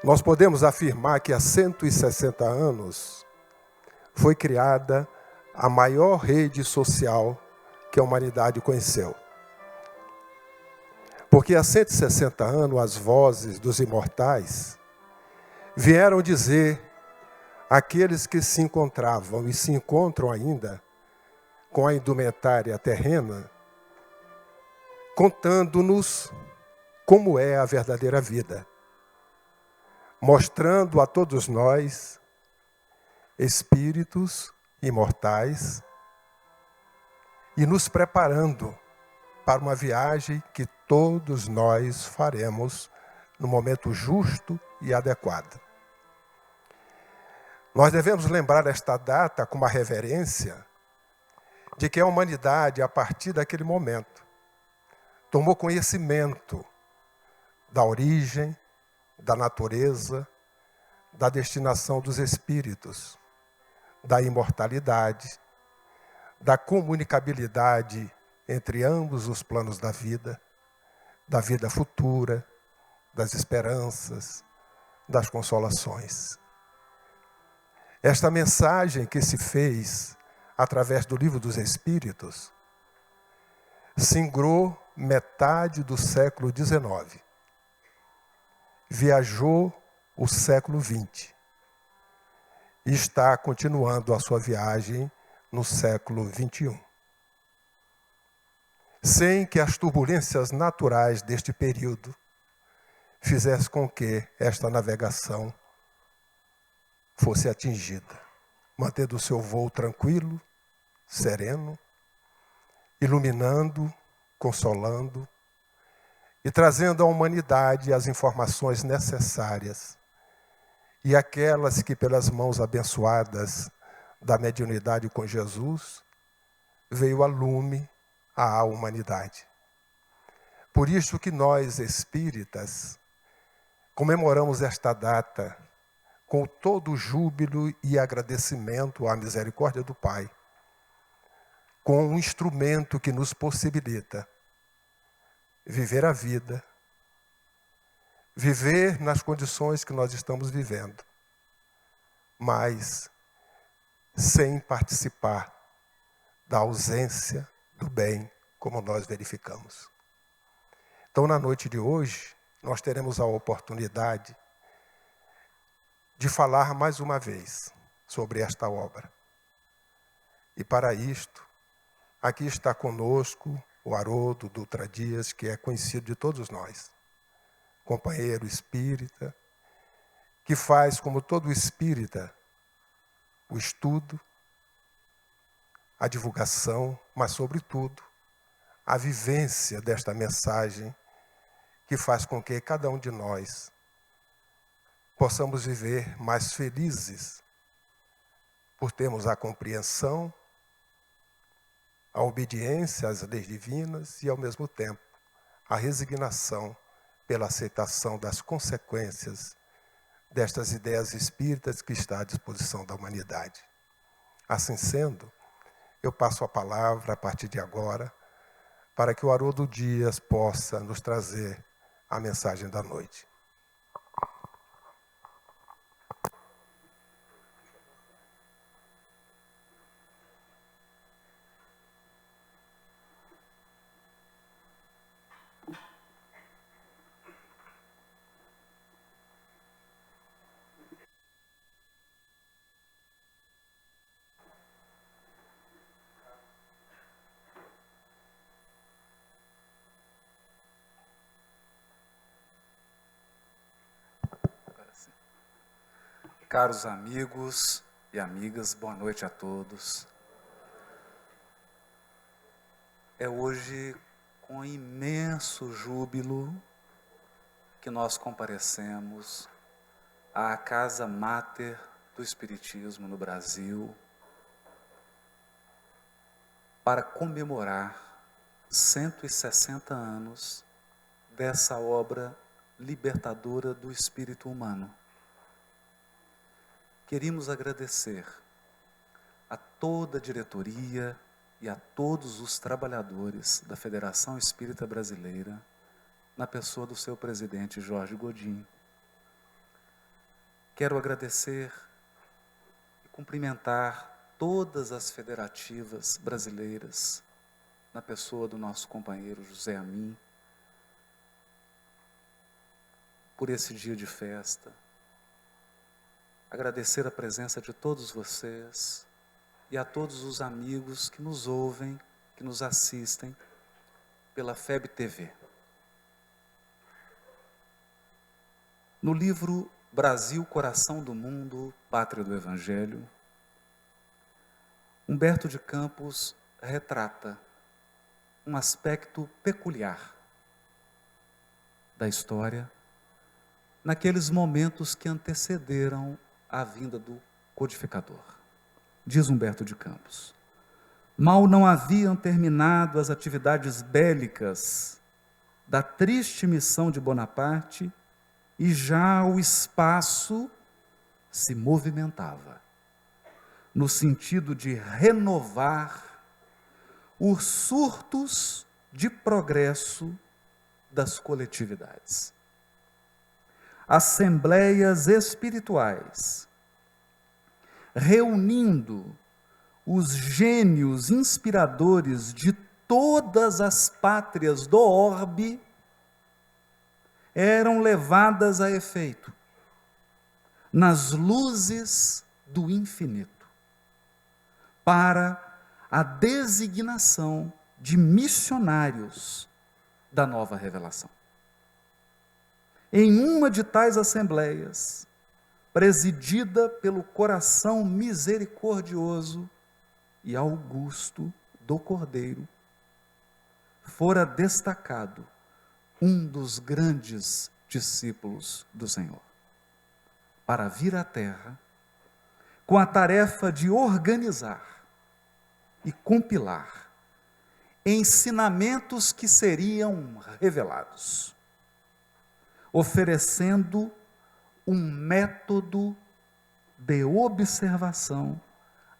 Nós podemos afirmar que há 160 anos foi criada a maior rede social que a humanidade conheceu. Porque há 160 anos as vozes dos imortais vieram dizer àqueles que se encontravam e se encontram ainda com a indumentária terrena, contando-nos como é a verdadeira vida, mostrando a todos nós, espíritos imortais, e nos preparando para uma viagem que todos nós faremos no momento justo e adequado. Nós devemos lembrar esta data com uma reverência de que a humanidade, a partir daquele momento, tomou conhecimento da origem, da natureza, da destinação dos espíritos, da imortalidade, da comunicabilidade entre ambos os planos da vida futura, das esperanças, das consolações. Esta mensagem que se fez através do Livro dos Espíritos singrou metade do século XIX, viajou o século XX e está continuando a sua viagem no século XXI. Sem que as turbulências naturais deste período fizessem com que esta navegação fosse atingida, mantendo o seu voo tranquilo, sereno, iluminando, consolando e trazendo à humanidade as informações necessárias e aquelas que, pelas mãos abençoadas da mediunidade com Jesus, veio a lume à humanidade. Por isso que nós, espíritas, comemoramos esta data com todo o júbilo e agradecimento à misericórdia do Pai, com um instrumento que nos possibilita viver a vida, viver nas condições que nós estamos vivendo, mas sem participar da ausência do bem, como nós verificamos. Então, na noite de hoje, nós teremos a oportunidade de falar mais uma vez sobre esta obra. E para isto, aqui está conosco o Haroldo Dutra Dias, que é conhecido de todos nós, companheiro espírita, que faz, como todo espírita, o estudo, a divulgação, mas, sobretudo, a vivência desta mensagem que faz com que cada um de nós possamos viver mais felizes por termos a compreensão, a obediência às leis divinas e, ao mesmo tempo, a resignação pela aceitação das consequências destas ideias espíritas que está à disposição da humanidade. Assim sendo, eu passo a palavra, a partir de agora, para que o Haroldo Dias possa nos trazer a mensagem da noite. Caros amigos e amigas, boa noite a todos. É hoje com imenso júbilo que nós comparecemos à Casa Máter do Espiritismo no Brasil para comemorar 160 anos dessa obra libertadora do espírito humano. Queríamos agradecer a toda a diretoria e a todos os trabalhadores da Federação Espírita Brasileira, na pessoa do seu presidente Jorge Godin, quero agradecer e cumprimentar todas as federativas brasileiras, na pessoa do nosso companheiro José Amin, por esse dia de festa. Agradecer a presença de todos vocês e a todos os amigos que nos ouvem, que nos assistem pela FEB TV. No livro Brasil, Coração do Mundo, Pátria do Evangelho, Humberto de Campos retrata um aspecto peculiar da história naqueles momentos que antecederam a vinda do codificador. Diz Humberto de Campos: mal não haviam terminado as atividades bélicas da triste missão de Bonaparte e já o espaço se movimentava no sentido de renovar os surtos de progresso das coletividades. Assembleias espirituais, reunindo os gênios inspiradores de todas as pátrias do orbe, eram levadas a efeito nas luzes do infinito, para a designação de missionários da nova revelação. Em uma de tais assembleias, presidida pelo coração misericordioso e augusto do Cordeiro, fora destacado um dos grandes discípulos do Senhor, para vir à Terra com a tarefa de organizar e compilar ensinamentos que seriam revelados, oferecendo um método de observação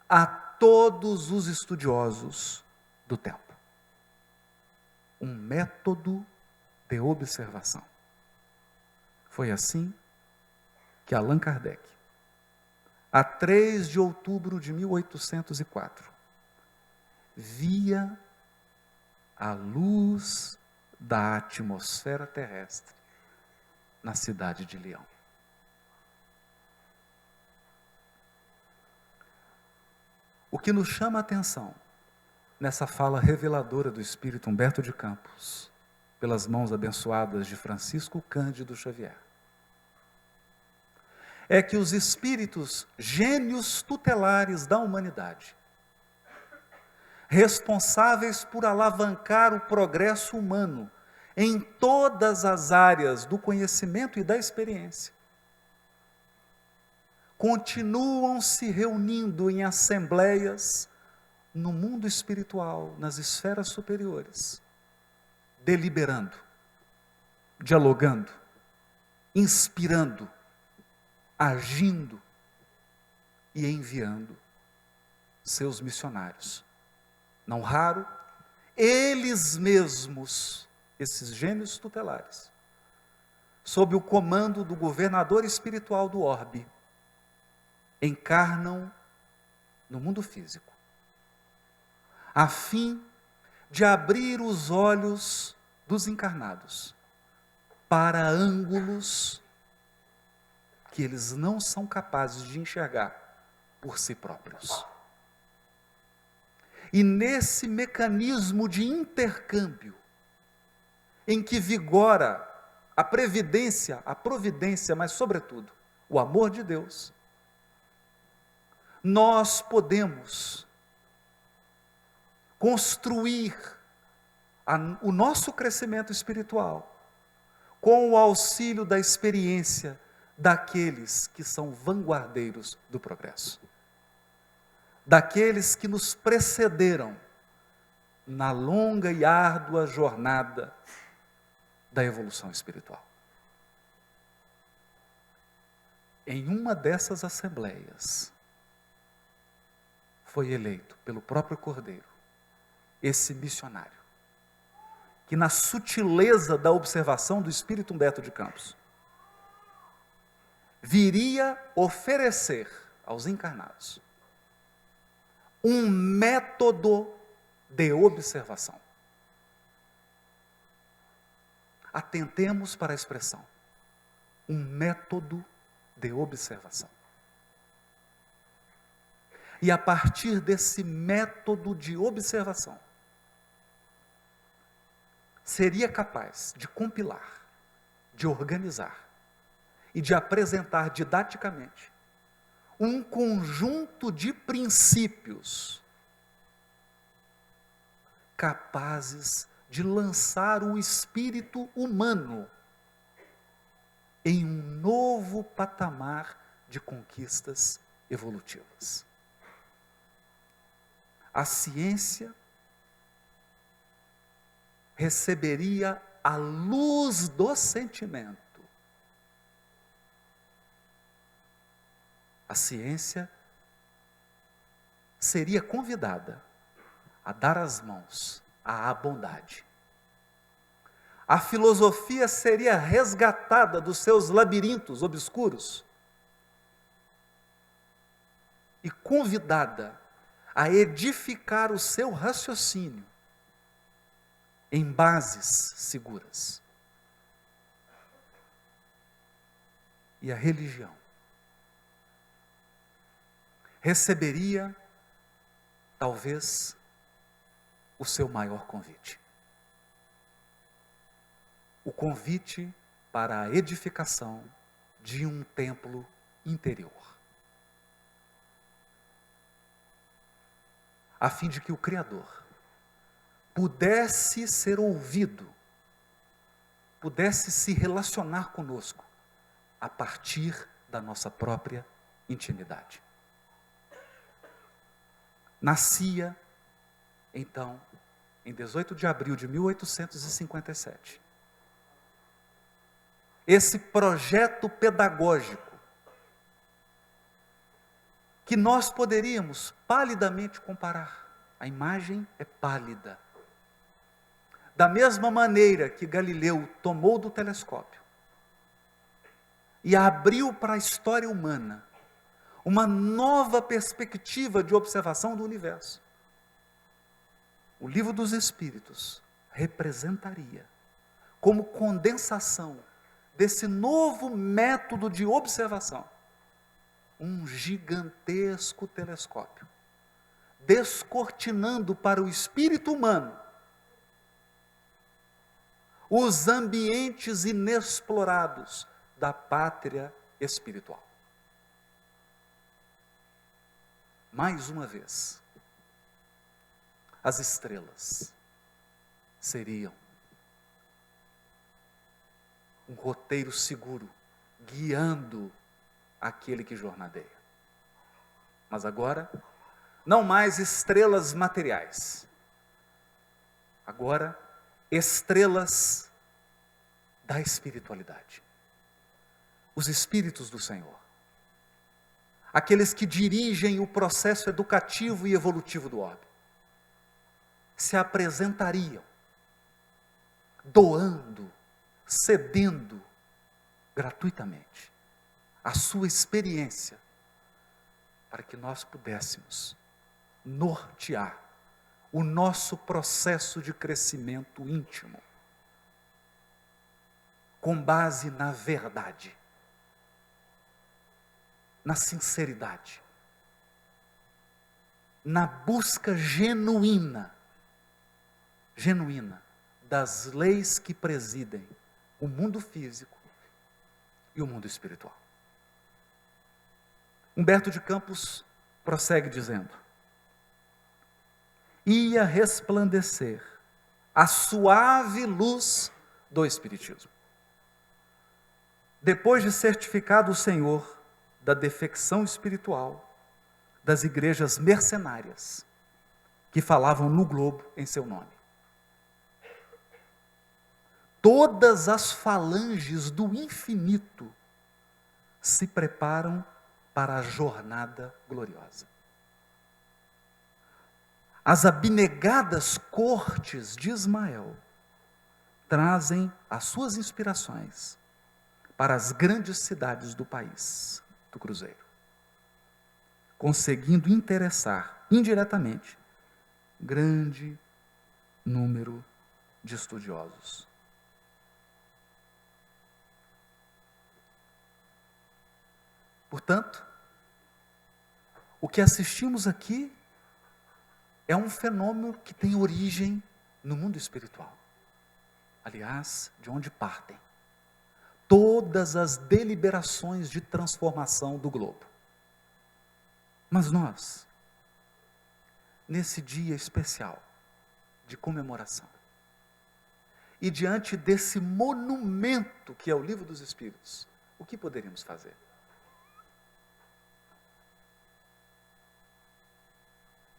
a todos os estudiosos do tempo. Um método de observação. Foi assim que Allan Kardec, a 3 de outubro de 1804, via a luz da atmosfera terrestre na cidade de Leão. O que nos chama a atenção nessa fala reveladora do Espírito Humberto de Campos, pelas mãos abençoadas de Francisco Cândido Xavier, é que os espíritos gênios tutelares da humanidade, responsáveis por alavancar o progresso humano em todas as áreas do conhecimento e da experiência, continuam se reunindo em assembleias no mundo espiritual, nas esferas superiores, deliberando, dialogando, inspirando, agindo e enviando seus missionários. Não raro, eles mesmos, esses gênios tutelares, sob o comando do governador espiritual do orbe, encarnam no mundo físico, a fim de abrir os olhos dos encarnados para ângulos que eles não são capazes de enxergar por si próprios. E nesse mecanismo de intercâmbio, em que vigora a previdência, a providência, mas sobretudo o amor de Deus, nós podemos construir o nosso crescimento espiritual com o auxílio da experiência daqueles que são vanguardeiros do progresso, daqueles que nos precederam na longa e árdua jornada da evolução espiritual. Em uma dessas assembleias, foi eleito pelo próprio Cordeiro esse missionário, que na sutileza da observação do Espírito Humberto de Campos, viria oferecer aos encarnados um método de observação. Atentemos para a expressão, um método de observação. E a partir desse método de observação, seria capaz de compilar, de organizar e de apresentar didaticamente um conjunto de princípios capazes de lançar o espírito humano em um novo patamar de conquistas evolutivas. A ciência receberia a luz do sentimento. A ciência seria convidada a dar as mãos à bondade. A filosofia seria resgatada dos seus labirintos obscuros e convidada a edificar o seu raciocínio em bases seguras. E a religião receberia, talvez, o seu maior convite. O convite para a edificação de um templo interior, a fim de que o Criador pudesse ser ouvido, pudesse se relacionar conosco a partir da nossa própria intimidade. Nascia, então, em 18 de abril de 1857, esse projeto pedagógico que nós poderíamos palidamente comparar. A imagem é pálida. Da mesma maneira que Galileu tomou do telescópio e abriu para a história humana uma nova perspectiva de observação do universo, o Livro dos Espíritos representaria, como condensação desse novo método de observação, um gigantesco telescópio, descortinando para o espírito humano os ambientes inexplorados da pátria espiritual. Mais uma vez, as estrelas seriam um roteiro seguro, guiando aquele que jornadeia. Mas agora, não mais estrelas materiais. Agora, estrelas da espiritualidade. Os espíritos do Senhor. Aqueles que dirigem o processo educativo e evolutivo do orbe. Se apresentariam, doando, cedendo gratuitamente a sua experiência, para que nós pudéssemos nortear o nosso processo de crescimento íntimo, com base na verdade, na sinceridade, na busca genuína das leis que presidem o mundo físico e o mundo espiritual. Humberto de Campos prossegue dizendo: ia resplandecer a suave luz do Espiritismo. Depois de certificado o Senhor da defecção espiritual das igrejas mercenárias que falavam no globo em seu nome. Todas as falanges do infinito se preparam para a jornada gloriosa. As abnegadas cortes de Ismael trazem as suas inspirações para as grandes cidades do país do cruzeiro, conseguindo interessar indiretamente grande número de estudiosos. Portanto, o que assistimos aqui é um fenômeno que tem origem no mundo espiritual. Aliás, de onde partem todas as deliberações de transformação do globo. Mas nós, nesse dia especial de comemoração, e diante desse monumento que é o Livro dos Espíritos, o que poderíamos fazer?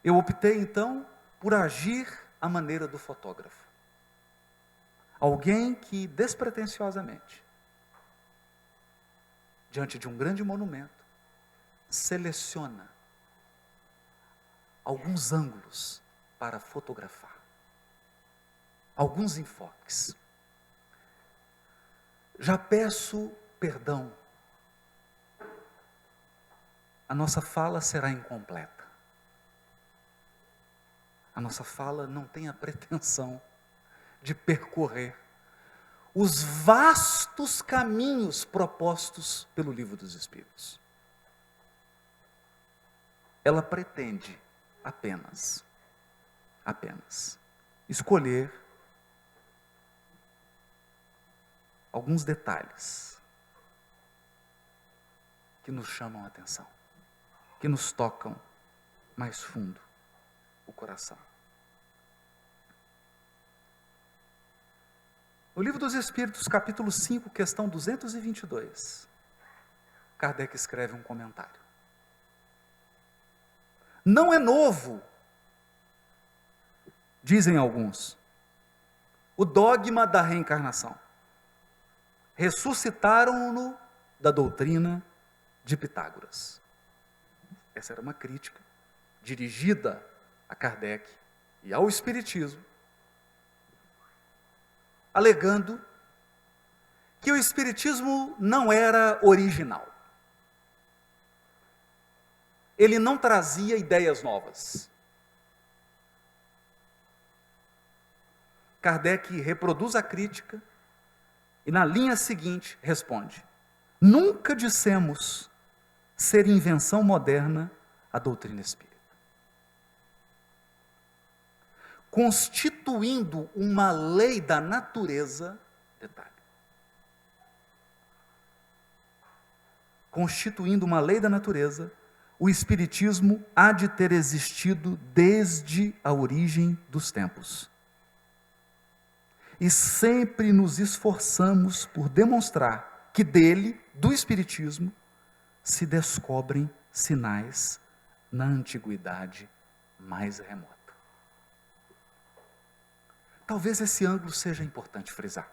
Eu optei então por agir à maneira do fotógrafo. Alguém que despretensiosamente, diante de um grande monumento, seleciona alguns ângulos para fotografar, alguns enfoques. Já peço perdão, a nossa fala será incompleta. A nossa fala não tem a pretensão de percorrer os vastos caminhos propostos pelo Livro dos Espíritos. Ela pretende apenas escolher alguns detalhes que nos chamam a atenção, que nos tocam mais fundo o coração. No Livro dos Espíritos, capítulo 5, questão 222, Kardec escreve um comentário. Não é novo, dizem alguns, o dogma da reencarnação. Ressuscitaram-no da doutrina de Pitágoras. Essa era uma crítica dirigida a Kardec e ao Espiritismo, alegando que o Espiritismo não era original. Ele não trazia ideias novas. Kardec reproduz a crítica e na linha seguinte responde: nunca dissemos ser invenção moderna a doutrina espírita. Constituindo uma lei da natureza, detalhe, constituindo uma lei da natureza, o Espiritismo há de ter existido desde a origem dos tempos. E sempre nos esforçamos por demonstrar que dele, do Espiritismo, se descobrem sinais na antiguidade mais remota. Talvez esse ângulo seja importante frisar.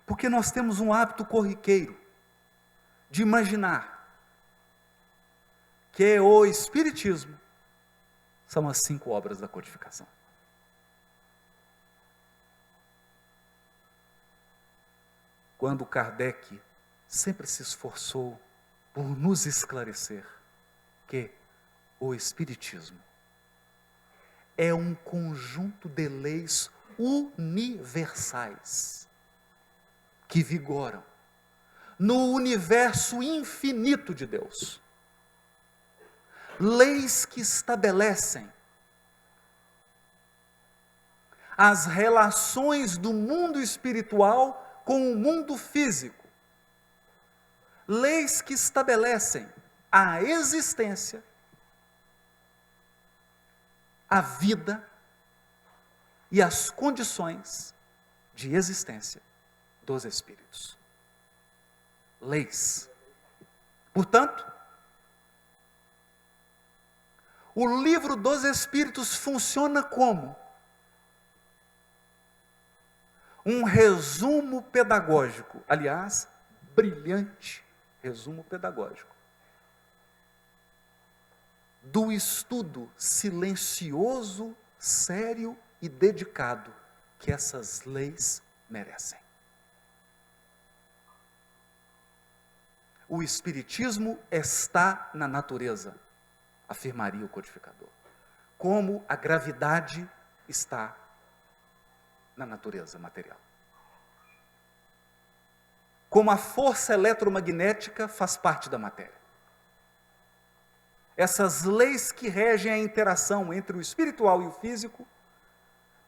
Porque nós temos um hábito corriqueiro de imaginar que o Espiritismo são as 5 obras da codificação. Quando Kardec sempre se esforçou por nos esclarecer que o Espiritismo é um conjunto de leis universais que vigoram no universo infinito de Deus. Leis que estabelecem as relações do mundo espiritual com o mundo físico. Leis que estabelecem a existência, a vida e as condições de existência dos espíritos. Leis. Portanto, o Livro dos Espíritos funciona como um resumo pedagógico, aliás, brilhante resumo pedagógico, do estudo silencioso, sério e dedicado que essas leis merecem. o Espiritismo está na natureza, afirmaria o codificador. Como a gravidade está na natureza material. Como a força eletromagnética faz parte da matéria. Essas leis que regem a interação entre o espiritual e o físico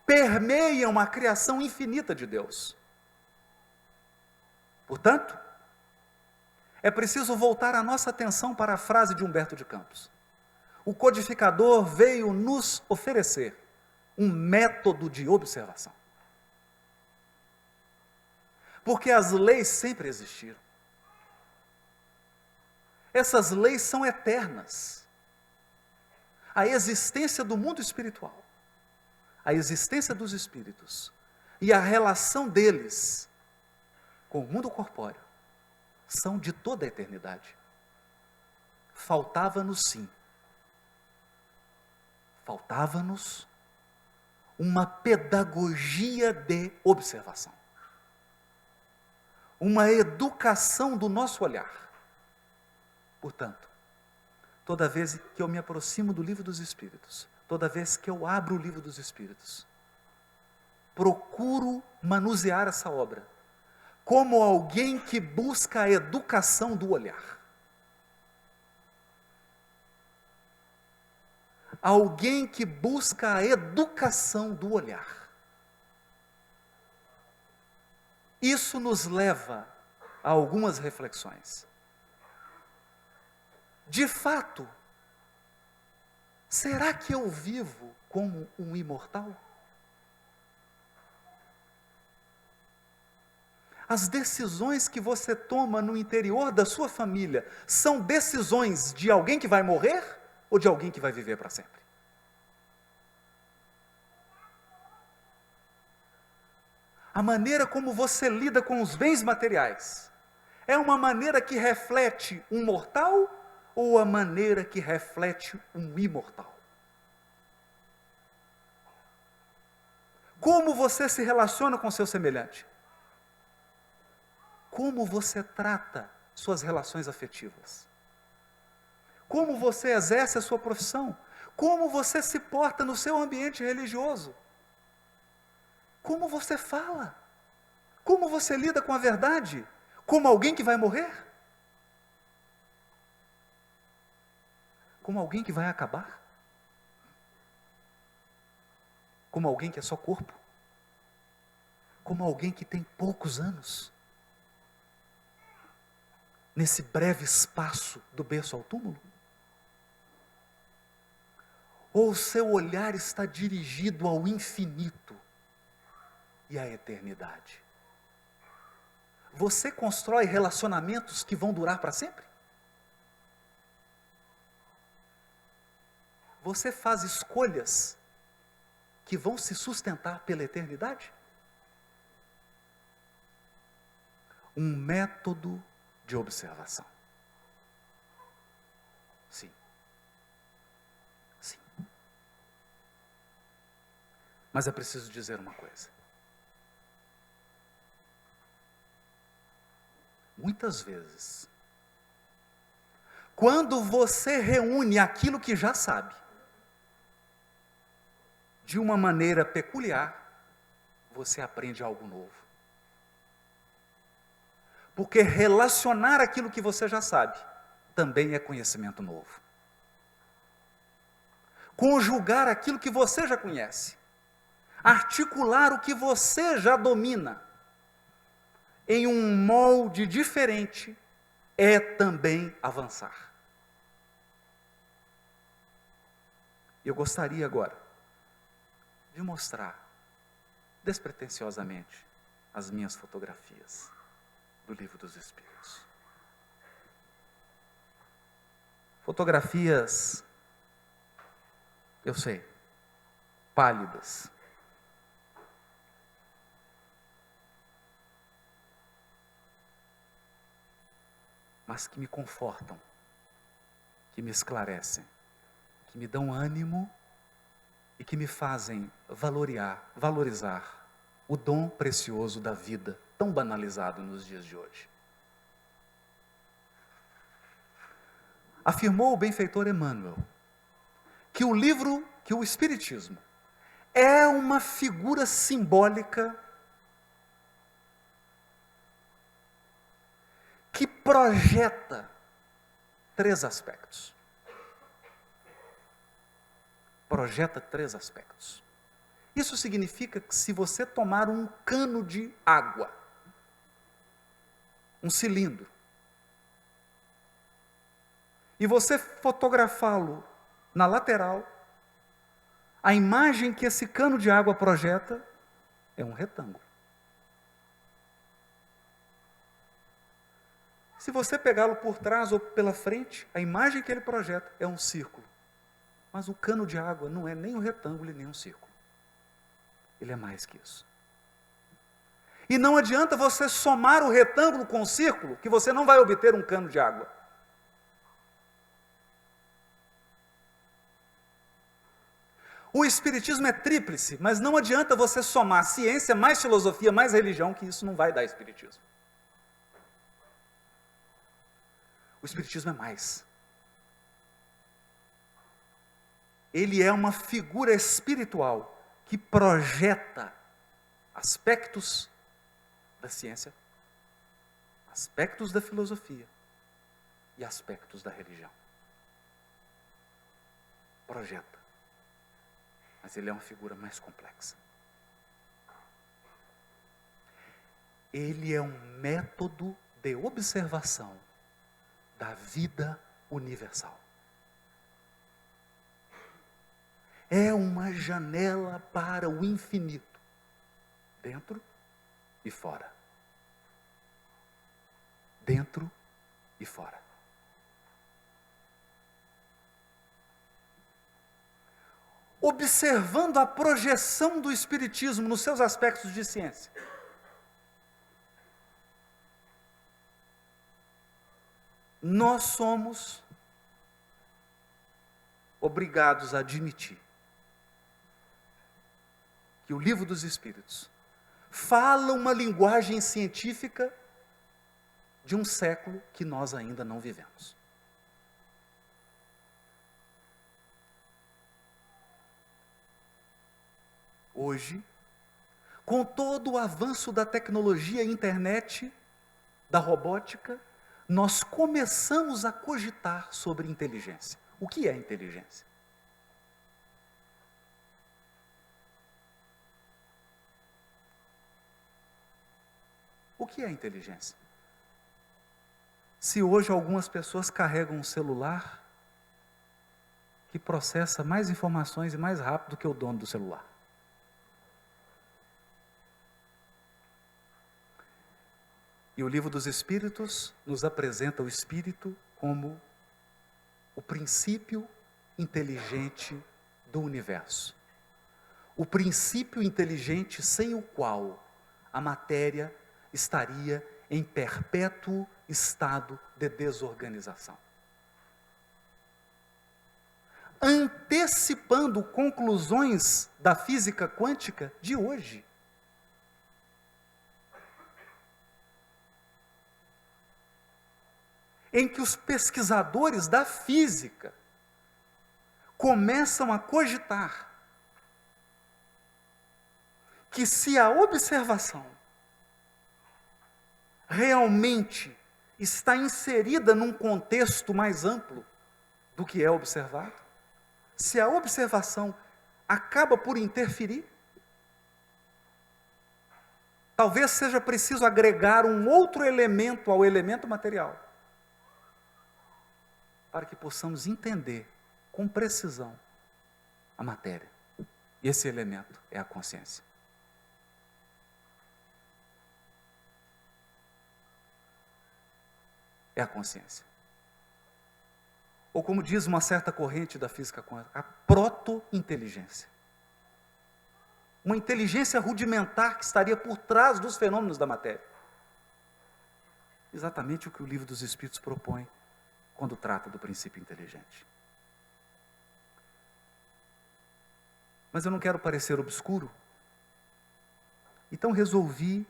permeiam a criação infinita de Deus. Portanto, é preciso voltar a nossa atenção para a frase de Humberto de Campos. O codificador veio nos oferecer um método de observação. Porque as leis sempre existiram. Essas leis são eternas. A existência do mundo espiritual, a existência dos espíritos e a relação deles com o mundo corpóreo são de toda a eternidade. Faltava-nos sim. Faltava-nos uma pedagogia de observação. Uma educação do nosso olhar. Portanto, toda vez que eu me aproximo do Livro dos Espíritos, toda vez que eu abro o Livro dos Espíritos, procuro manusear essa obra como alguém que busca a educação do olhar. Alguém que busca a educação do olhar. Isso nos leva a algumas reflexões. De fato, será que eu vivo como um imortal? As decisões que você toma no interior da sua família são decisões de alguém que vai morrer ou de alguém que vai viver para sempre? A maneira como você lida com os bens materiais é uma maneira que reflete um mortal ou a maneira que reflete um imortal? Como você se relaciona com seu semelhante? Como você trata suas relações afetivas? Como você exerce a sua profissão? Como você se porta no seu ambiente religioso? Como você fala? Como você lida com a verdade? Como alguém que vai morrer? Como alguém que vai acabar? Como alguém que é só corpo? Como alguém que tem poucos anos? Nesse breve espaço do berço ao túmulo? Ou o seu olhar está dirigido ao infinito e à eternidade? Você constrói relacionamentos que vão durar para sempre? Você faz escolhas que vão se sustentar pela eternidade? Um método de observação. Sim. Sim. Mas é preciso dizer uma coisa. Muitas vezes, quando você reúne aquilo que já sabe, de uma maneira peculiar, você aprende algo novo. Porque relacionar aquilo que você já sabe, também é conhecimento novo. Conjugar aquilo que você já conhece, articular o que você já domina, em um molde diferente, é também avançar. Eu gostaria agora de mostrar, despretensiosamente, as minhas fotografias do Livro dos Espíritos. Fotografias, eu sei, pálidas. Mas que me confortam, que me esclarecem, que me dão ânimo e que me fazem valorizar o dom precioso da vida, tão banalizado nos dias de hoje. afirmou o benfeitor Emmanuel que o Espiritismo é uma figura simbólica que projeta 3 aspectos. Projeta 3 aspectos. Isso significa que se você tomar um cano de água, um cilindro, e você fotografá-lo na lateral, a imagem que esse cano de água projeta é um retângulo. Se você pegá-lo por trás ou pela frente, a imagem que ele projeta é um círculo. Mas o cano de água não é nem um retângulo e nem um círculo. Ele é mais que isso. E não adianta você somar o retângulo com o círculo, que você não vai obter um cano de água. O Espiritismo é tríplice, mas não adianta você somar ciência, mais filosofia, mais religião, que isso não vai dar Espiritismo. O Espiritismo é mais. Ele é uma figura espiritual que projeta aspectos da ciência, aspectos da filosofia e aspectos da religião. Projeta. Mas ele é uma figura mais complexa. Ele é um método de observação da vida universal. É uma janela para o infinito, dentro e fora. Dentro e fora. Observando a projeção do Espiritismo nos seus aspectos de ciência, nós somos obrigados a admitir que o Livro dos Espíritos fala uma linguagem científica de um século que nós ainda não vivemos. Hoje, com todo o avanço da tecnologia, internet, da robótica, nós começamos a cogitar sobre inteligência. O que é inteligência? O que é inteligência? Se hoje algumas pessoas carregam um celular que processa mais informações e mais rápido do que o dono do celular. E o Livro dos Espíritos nos apresenta o Espírito como o princípio inteligente do universo. O princípio inteligente sem o qual a matéria estaria em perpétuo estado de desorganização. Antecipando conclusões da física quântica de hoje. Em que os pesquisadores da física começam a cogitar que se a observação realmente está inserida num contexto mais amplo do que é observado, se a observação acaba por interferir, talvez seja preciso agregar um outro elemento ao elemento material, para que possamos entender com precisão a matéria. E esse elemento é a consciência. É a consciência. Ou como diz uma certa corrente da física quântica, a proto-inteligência. Uma inteligência rudimentar que estaria por trás dos fenômenos da matéria. Exatamente o que o Livro dos Espíritos propõe quando trata do princípio inteligente. Mas eu não quero parecer obscuro, então resolvi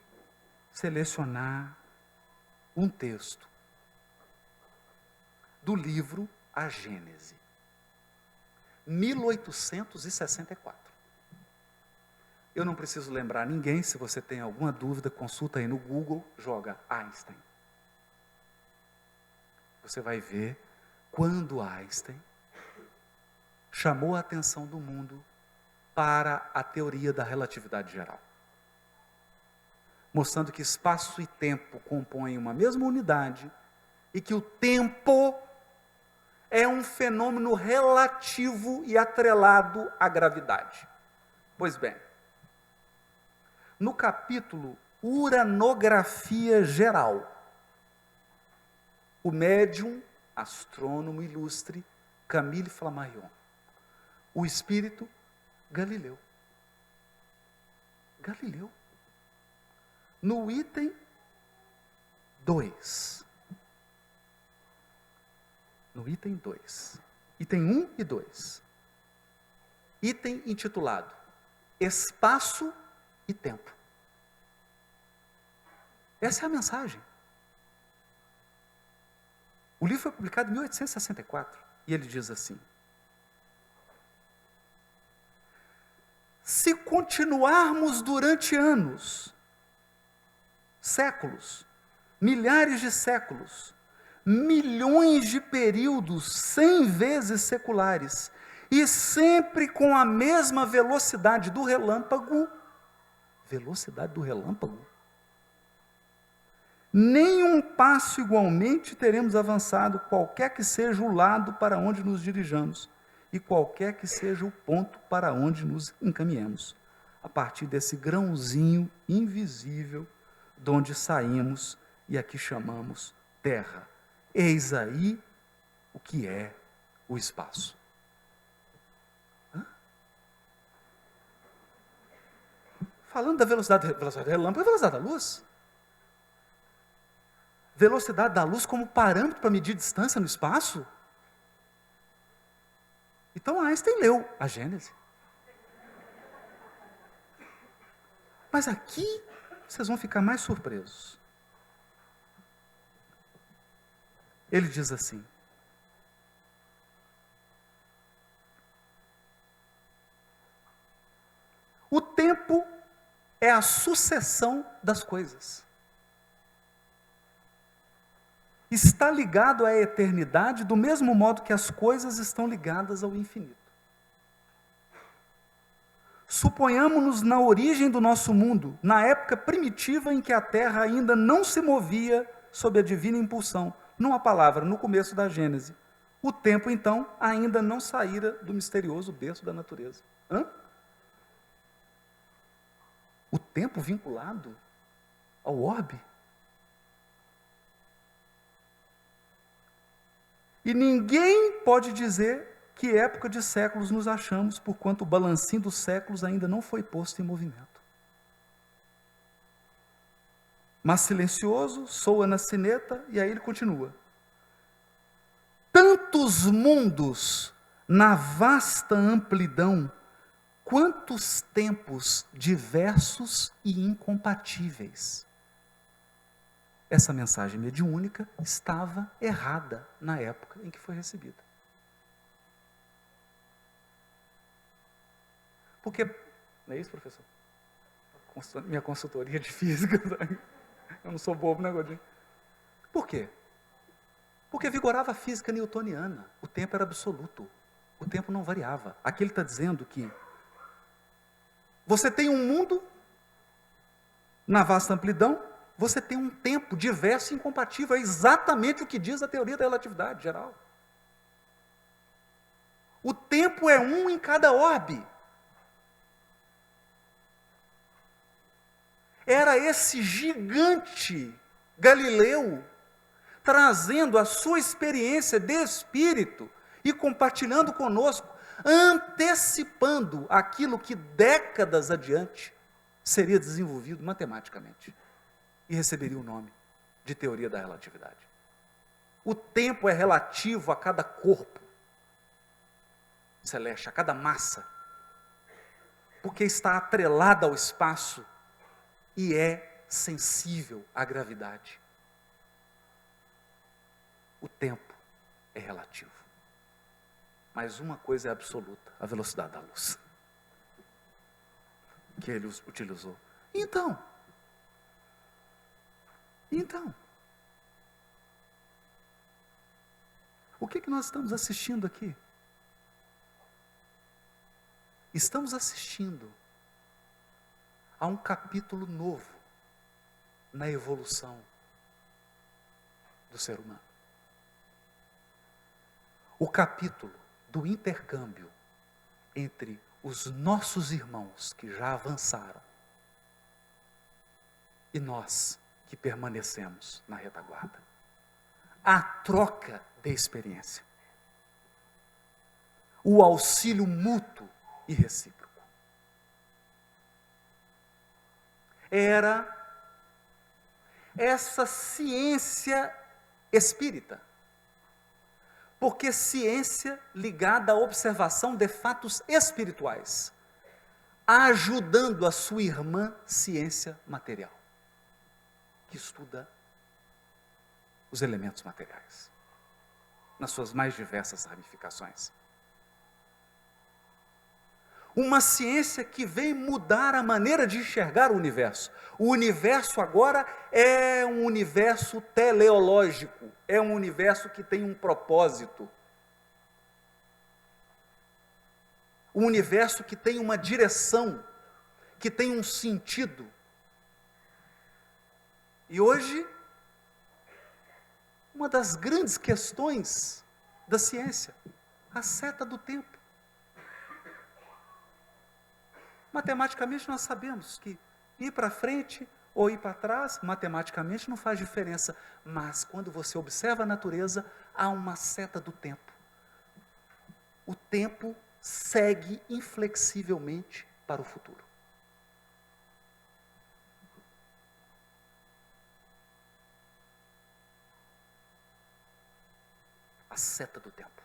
selecionar um texto do livro a Gênese. 1864. Eu não preciso lembrar ninguém, se você tem alguma dúvida, consulta aí no Google, joga Einstein. Você vai ver quando Einstein chamou a atenção do mundo para a teoria da relatividade geral, mostrando que espaço e tempo compõem uma mesma unidade e que o tempo é um fenômeno relativo e atrelado à gravidade. Pois bem, no capítulo Uranografia Geral, o médium, astrônomo ilustre, Camille Flammarion, o espírito, Galileu. Galileu. No item 2. No item 2. Item 1 e 2. Item intitulado Espaço e Tempo. Essa é a mensagem. O livro foi publicado em 1864 e ele diz assim: se continuarmos durante anos, séculos, milhares de séculos, milhões de períodos 100 vezes seculares, e sempre com a mesma velocidade do relâmpago, nenhum passo igualmente teremos avançado, qualquer que seja o lado para onde nos dirijamos, e qualquer que seja o ponto para onde nos encaminhemos, a partir desse grãozinho invisível, de onde saímos e aqui chamamos terra. Eis aí o que é o espaço. Falando da velocidade do relâmpago, é a velocidade da luz. Velocidade da luz como parâmetro para medir distância no espaço? Então Einstein leu a Gênese. Mas aqui vocês vão ficar mais surpresos. Ele diz assim: o tempo é a sucessão das coisas. Está ligado à eternidade do mesmo modo que as coisas estão ligadas ao infinito. Suponhamos-nos na origem do nosso mundo, na época primitiva em que a Terra ainda não se movia sob a divina impulsão. Numa palavra, no começo da Gênese. O tempo, então, ainda não saíra do misterioso berço da natureza. O tempo vinculado ao orbe. E ninguém pode dizer que época de séculos nos achamos, porquanto o balancinho dos séculos ainda não foi posto em movimento. Mas silencioso, soa na sineta, e aí ele continua. Tantos mundos na vasta amplidão, quantos tempos diversos e incompatíveis. Essa mensagem mediúnica estava errada na época em que foi recebida. Porque, não é isso, professor? Minha consultoria de física, eu não sou bobo, né, Godinho? Por quê? Porque vigorava a física newtoniana, o tempo era absoluto, o tempo não variava. Aqui ele está dizendo que você tem um mundo na vasta amplidão, você tem um tempo diverso e incompatível, é exatamente o que diz a teoria da relatividade geral. O tempo é um em cada orbe. Era esse gigante Galileu, trazendo a sua experiência de espírito e compartilhando conosco, antecipando aquilo que décadas adiante seria desenvolvido matematicamente e receberia o nome de teoria da relatividade. O tempo é relativo a cada corpo celeste, a cada massa, porque está atrelada ao espaço e é sensível à gravidade. O tempo é relativo. mas uma coisa é absoluta: a velocidade da luz que ele utilizou. Então, o que nós estamos assistindo aqui? Estamos assistindo a um capítulo novo na evolução do ser humano. O capítulo do intercâmbio entre os nossos irmãos que já avançaram e nós que permanecemos na retaguarda. A troca de experiência. O auxílio mútuo e recíproco. Era essa ciência espírita. Porque ciência ligada à observação de fatos espirituais, ajudando a sua irmã ciência material, que estuda os elementos materiais, nas suas mais diversas ramificações. Uma ciência que vem mudar a maneira de enxergar o universo. O universo agora é um universo teleológico, é um universo que tem um propósito. Um universo que tem uma direção, que tem um sentido. E hoje, uma das grandes questões da ciência, a seta do tempo. Matematicamente nós sabemos que ir para frente ou ir para trás, matematicamente não faz diferença, mas quando você observa a natureza, há uma seta do tempo. O tempo segue inflexivelmente para o futuro. A seta do tempo,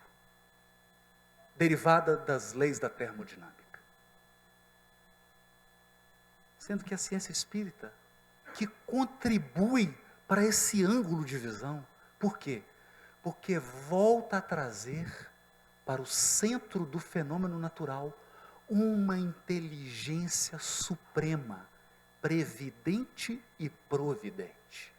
derivada das leis da termodinâmica. Sendo que a ciência espírita, que contribui para esse ângulo de visão. Por quê? Porque volta a trazer para o centro do fenômeno natural uma inteligência suprema, previdente e providente.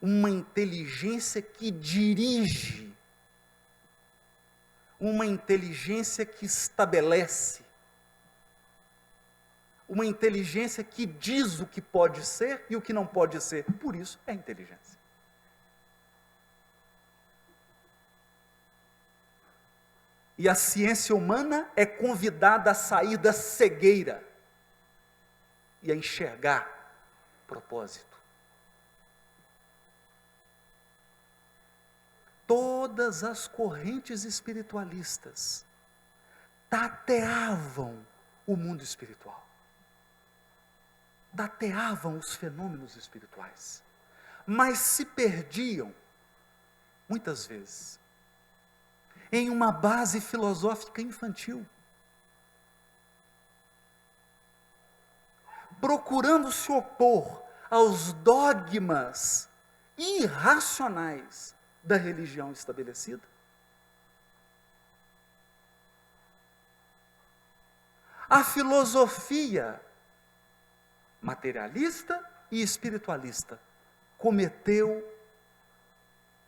Uma inteligência que dirige, uma inteligência que estabelece, uma inteligência que diz o que pode ser e o que não pode ser. Por isso é inteligência. E a ciência humana é convidada a sair da cegueira e a enxergar propósito. Todas as correntes espiritualistas tateavam o mundo espiritual, tateavam os fenômenos espirituais, mas se perdiam, muitas vezes, em uma base filosófica infantil, procurando se opor aos dogmas irracionais da religião estabelecida. A filosofia materialista e espiritualista cometeu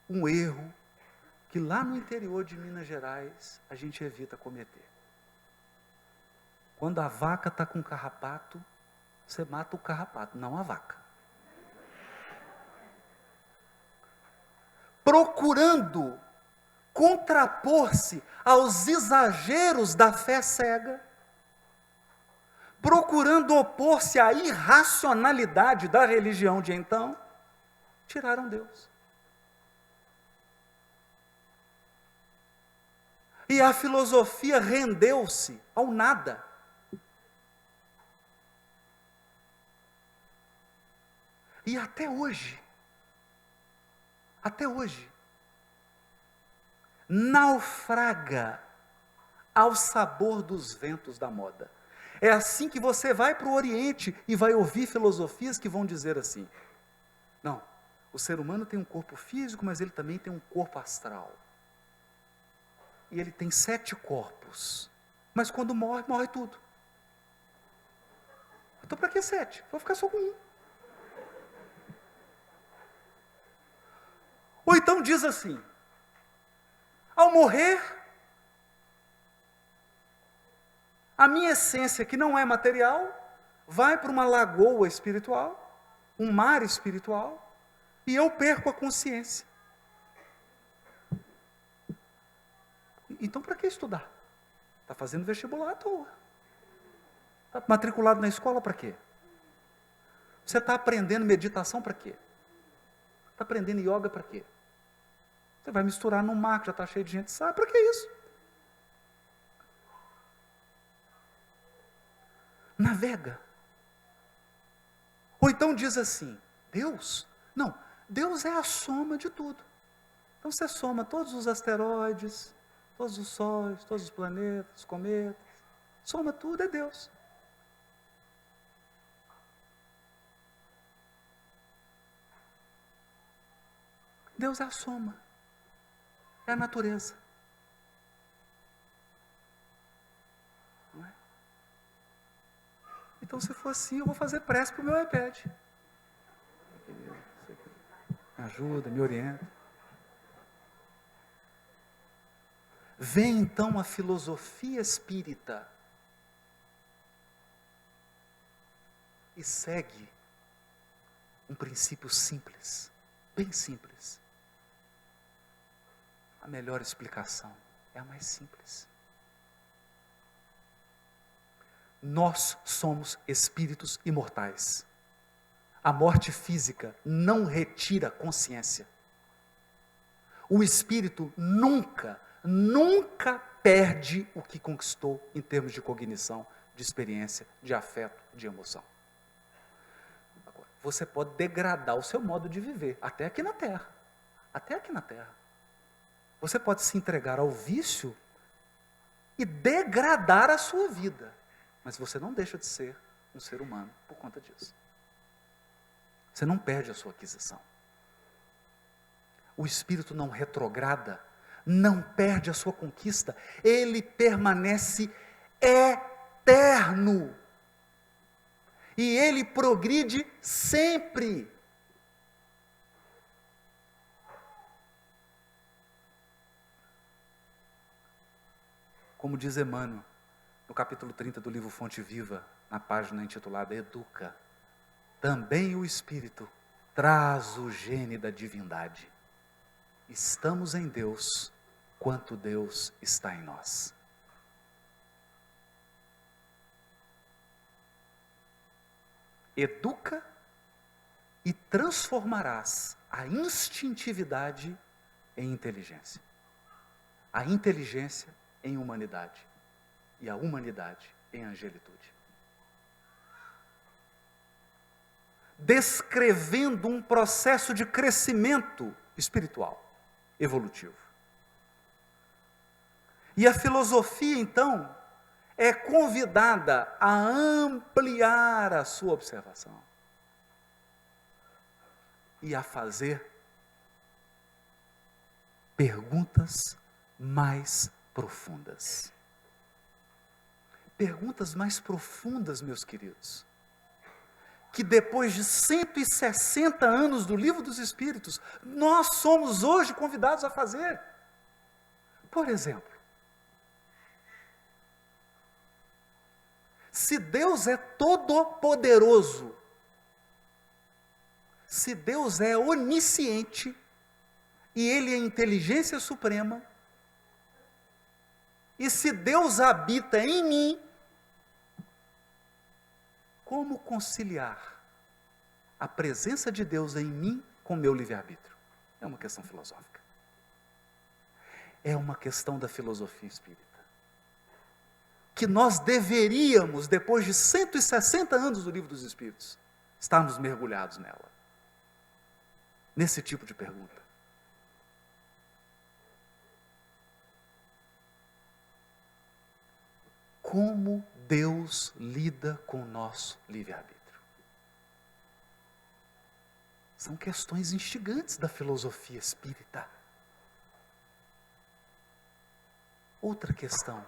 um erro que lá no interior de Minas Gerais a gente evita cometer. Quando a vaca está com carrapato, você mata o carrapato, não a vaca. Procurando contrapor-se aos exageros da fé cega, procurando opor-se à irracionalidade da religião de então, tiraram Deus. E a filosofia rendeu-se ao nada. E até hoje, naufraga ao sabor dos ventos da moda. É assim que você vai para o Oriente e vai ouvir filosofias que vão dizer assim: não, O ser humano tem um corpo físico, mas ele também tem um corpo astral. E ele tem 7 corpos. Mas quando morre, morre tudo. Então para que 7? Vou ficar só com um. Ou então diz assim: ao morrer, a minha essência, que não é material, vai para uma lagoa espiritual, um mar espiritual, e eu perco a consciência. Então para que estudar? Está fazendo vestibular à toa. Está matriculado na escola para quê? Você está aprendendo meditação para quê? Está aprendendo yoga para quê? Você vai misturar num mar que já está cheio de gente, sabe? Para que isso? Navega. Ou então diz assim: Deus? Não, Deus é a soma de tudo. Então você soma todos os asteroides, todos os sóis, todos os planetas, os cometas, soma tudo, é Deus. Deus é a soma, é a natureza. Não é? Então, se for assim, eu vou fazer prece para o meu iPad. Me ajuda, me orienta. Vem então a filosofia espírita e segue um princípio simples, bem simples. A melhor explicação é a mais simples. Nós somos espíritos imortais. A morte física não retira consciência. O espírito nunca perde o que conquistou em termos de cognição, de experiência, de afeto, de emoção. Agora, você pode degradar o seu modo de viver, até aqui na Terra. Até aqui na Terra. Você pode se entregar ao vício e degradar a sua vida. Mas você não deixa de ser um ser humano por conta disso. Você não perde a sua aquisição. O espírito não retrograda, não perde a sua conquista, ele permanece eterno. E ele progride sempre. Como diz Emmanuel, no capítulo 30 do livro Fonte Viva, na página intitulada Educa, também o Espírito traz o gene da divindade. Estamos em Deus, quanto Deus está em nós. Educa e transformarás a instintividade em inteligência. A inteligência em humanidade. E a humanidade em angelitude. Descrevendo um processo de crescimento espiritual, evolutivo. E a filosofia, então, é convidada a ampliar a sua observação e a fazer perguntas mais profundas. Perguntas mais profundas, meus queridos, que depois de 160 anos do Livro dos Espíritos, nós somos hoje convidados a fazer. Por exemplo, se Deus é todo-poderoso, se Deus é onisciente, e Ele é inteligência suprema, e se Deus habita em mim, como conciliar a presença de Deus em mim com o meu livre-arbítrio? É uma questão filosófica. É uma questão da filosofia espírita. Que nós deveríamos, depois de 160 anos do Livro dos Espíritos, estarmos mergulhados nela. Nesse tipo de pergunta. Como Deus lida com o nosso livre-arbítrio? São questões instigantes da filosofia espírita. Outra questão.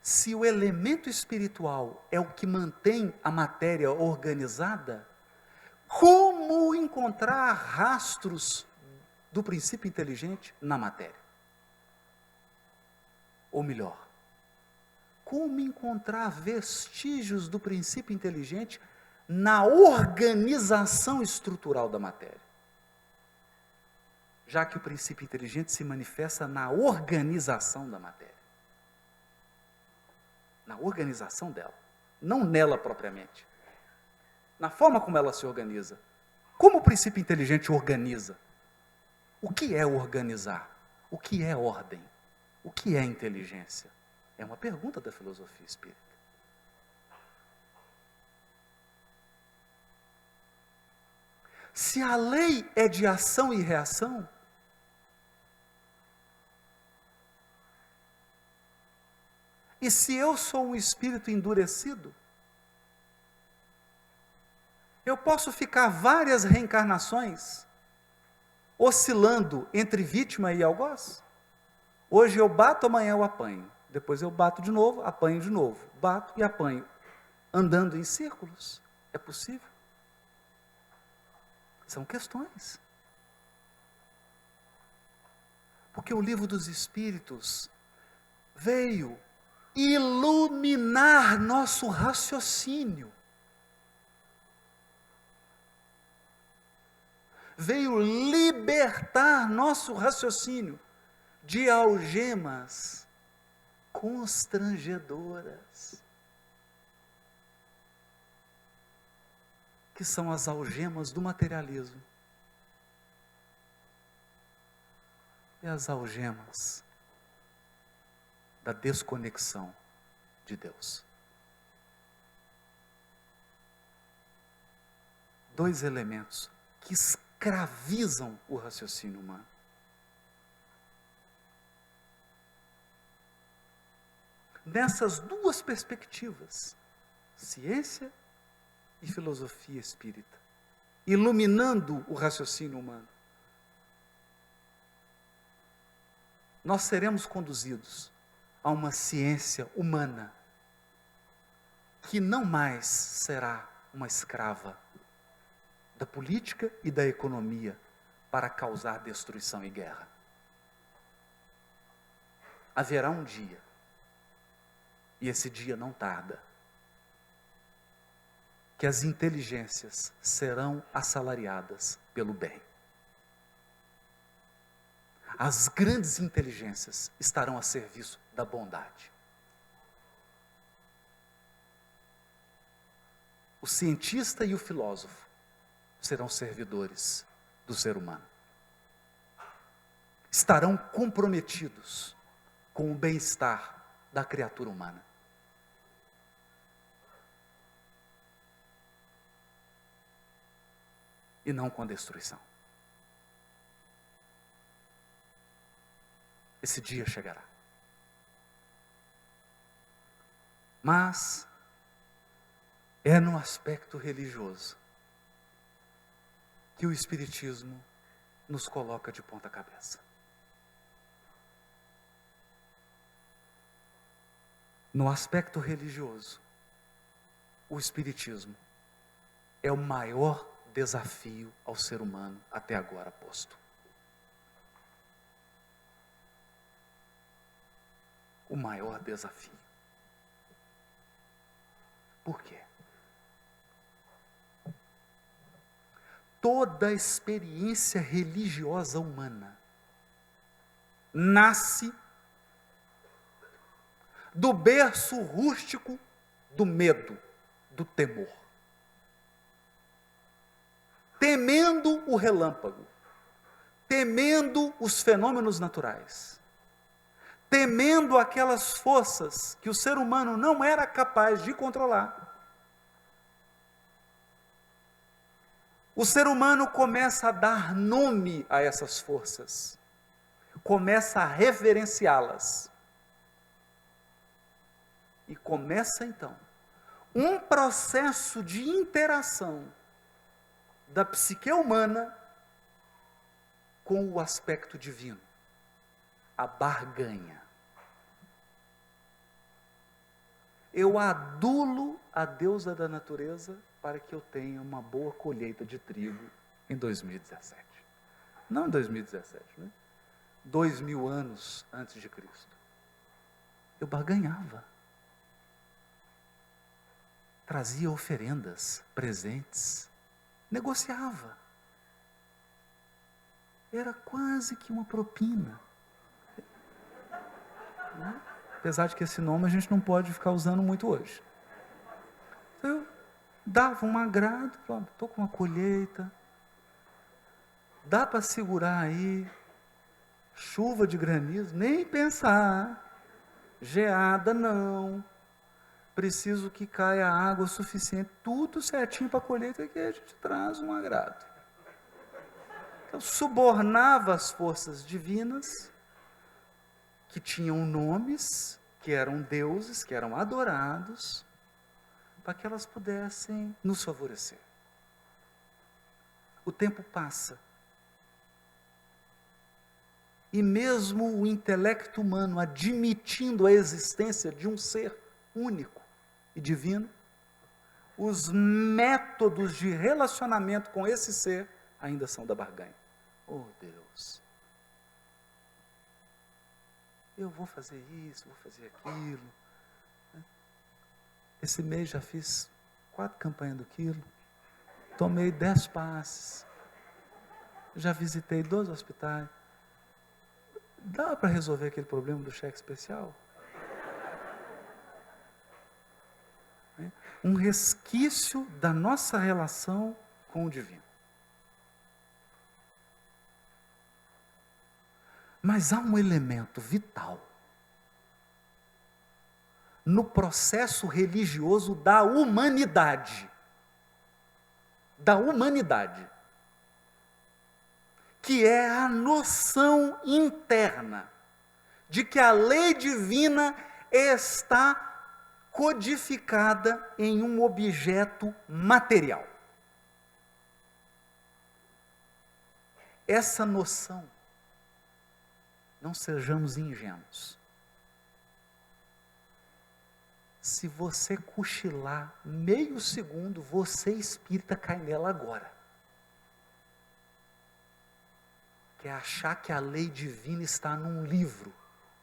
Se o elemento espiritual é o que mantém a matéria organizada, como encontrar rastros do princípio inteligente na matéria? Ou melhor, como encontrar vestígios do princípio inteligente na organização estrutural da matéria? Já que o princípio inteligente se manifesta na organização da matéria. Na organização dela, não nela propriamente. Na forma como ela se organiza. Como o princípio inteligente organiza? O que é organizar? O que é ordem? O que é inteligência? É uma pergunta da filosofia espírita. Se a lei é de ação e reação, e se eu sou um espírito endurecido, eu posso ficar várias reencarnações oscilando entre vítima e algoz? Hoje eu bato, amanhã eu apanho. Depois eu bato de novo, apanho de novo. Bato e apanho. Andando em círculos. É possível? São questões. Porque o Livro dos Espíritos veio iluminar nosso raciocínio. Veio libertar nosso raciocínio de algemas constrangedoras, que são as algemas do materialismo e as algemas da desconexão de Deus. Dois elementos que escravizam o raciocínio humano. Nessas duas perspectivas, ciência e filosofia espírita, iluminando o raciocínio humano, nós seremos conduzidos a uma ciência humana que não mais será uma escrava da política e da economia para causar destruição e guerra. Haverá um dia, e esse dia não tarda, que as inteligências serão assalariadas pelo bem. As grandes inteligências estarão a serviço da bondade. O cientista e o filósofo serão servidores do ser humano. Estarão comprometidos com o bem-estar da criatura humana. E não com a destruição. Esse dia chegará. Mas é no aspecto religioso que o Espiritismo nos coloca de ponta cabeça. No aspecto religioso, o Espiritismo é o maior desafio ao ser humano até agora posto. O maior desafio. Por quê? Toda experiência religiosa humana nasce do berço rústico do medo, do temor. Temendo o relâmpago, temendo os fenômenos naturais, temendo aquelas forças que o ser humano não era capaz de controlar. O ser humano começa a dar nome a essas forças, começa a reverenciá-las. E começa então um processo de interação da psique humana com o aspecto divino, a barganha. Eu adulo a deusa da natureza para que eu tenha uma boa colheita de trigo em 2017. Não em 2017, né? 2000 anos antes de Cristo. Eu barganhava. Trazia oferendas, presentes, negociava. Era quase que uma propina. Né? Apesar de que esse nome a gente não pode ficar usando muito hoje. Então, eu dava um agrado, pronto, estou com uma colheita, dá para segurar aí, chuva de granizo, nem pensar, geada não, preciso que caia água suficiente, tudo certinho para a colheita, que a gente traz um agrado. Então, subornava as forças divinas, que tinham nomes, que eram deuses, que eram adorados, para que elas pudessem nos favorecer. O tempo passa. E mesmo o intelecto humano admitindo a existência de um ser único e divino, os métodos de relacionamento com esse ser ainda são da barganha. Oh Deus, eu vou fazer isso, vou fazer aquilo. Esse mês já fiz 4 campanhas do quilo, tomei 10 passes, já visitei 2 hospitais. Dá para resolver aquele problema do cheque especial? Um resquício da nossa relação com o divino. Mas há um elemento vital no processo religioso da humanidade, que é a noção interna de que a lei divina está codificada em um objeto material. Essa noção, não sejamos ingênuos. Se você cochilar meio segundo, você espírita cai nela agora. Que é achar que a lei divina está num livro,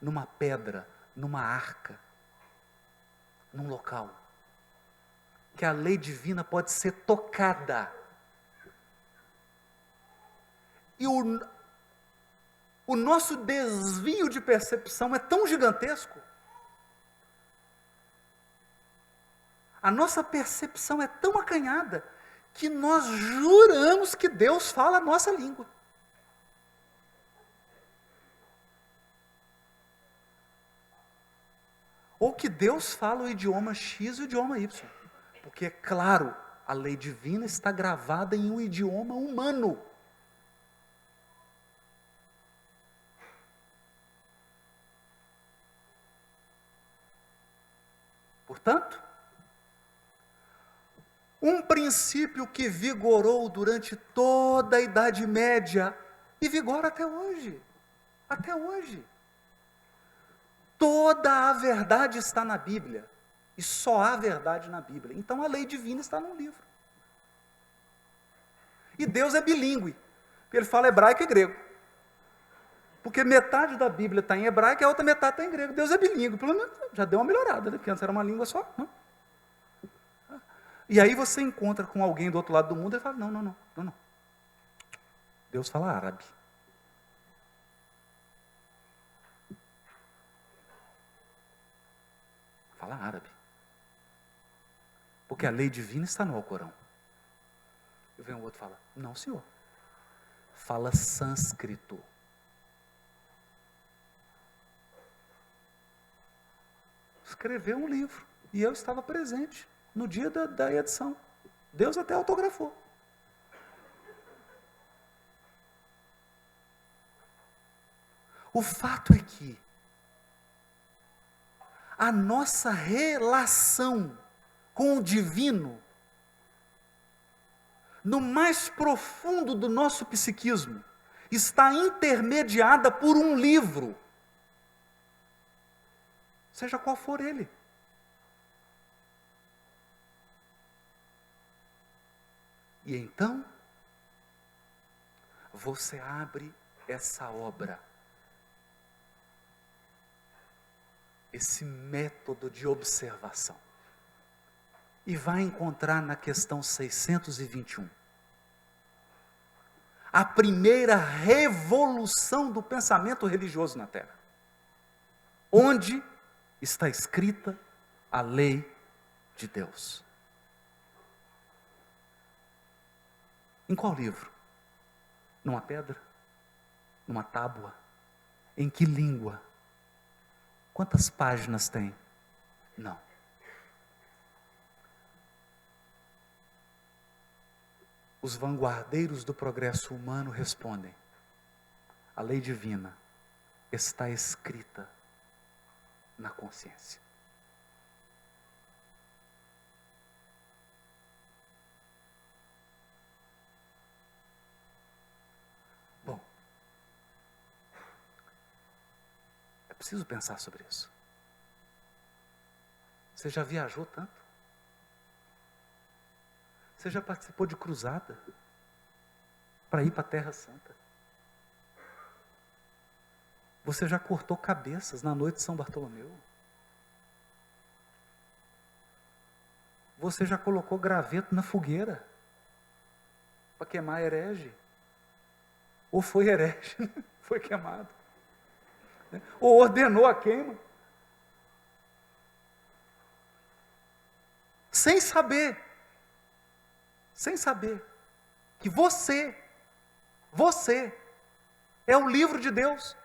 numa pedra, numa arca, num local. Que a lei divina pode ser tocada. E o nosso desvio de percepção é tão gigantesco. A nossa percepção é tão acanhada que nós juramos que Deus fala a nossa língua. Ou que Deus fala o idioma X e o idioma Y. Porque, é claro, a lei divina está gravada em um idioma humano. Portanto, um princípio que vigorou durante toda a Idade Média e vigora até hoje. Até hoje. Toda a verdade está na Bíblia. E só há verdade na Bíblia. Então a lei divina está num livro. E Deus é bilíngue. Ele fala hebraico e grego. Porque metade da Bíblia está em hebraico e a outra metade está em grego. Deus é bilíngue. Pelo menos já deu uma melhorada, né? Porque antes era uma língua só. Não? E aí você encontra com alguém do outro lado do mundo e fala, não. Deus fala árabe. Fala árabe. Porque a lei divina está no Alcorão. E vem o outro e fala, não senhor. Fala sânscrito. Escreveu um livro. E eu estava presente no dia da edição. Deus até autografou. O fato é que a nossa relação com o divino, no mais profundo do nosso psiquismo, está intermediada por um livro, seja qual for ele. E então, você abre essa obra, esse método de observação, e vai encontrar na questão 621 a primeira revolução do pensamento religioso na Terra, onde está escrita a lei de Deus. Em qual livro? Numa pedra? Numa tábua? Em que língua? Quantas páginas tem? Não. Os vanguardeiros do progresso humano respondem: a lei divina está escrita na consciência. Bom, é preciso pensar sobre isso. Você já viajou tanto? Você já participou de cruzada para ir para a Terra Santa? Você já cortou cabeças na noite de São Bartolomeu? Você já colocou graveto na fogueira para queimar herege? Ou foi herege, foi queimado? Ou ordenou a queima? Sem saber que você é o livro de Deus.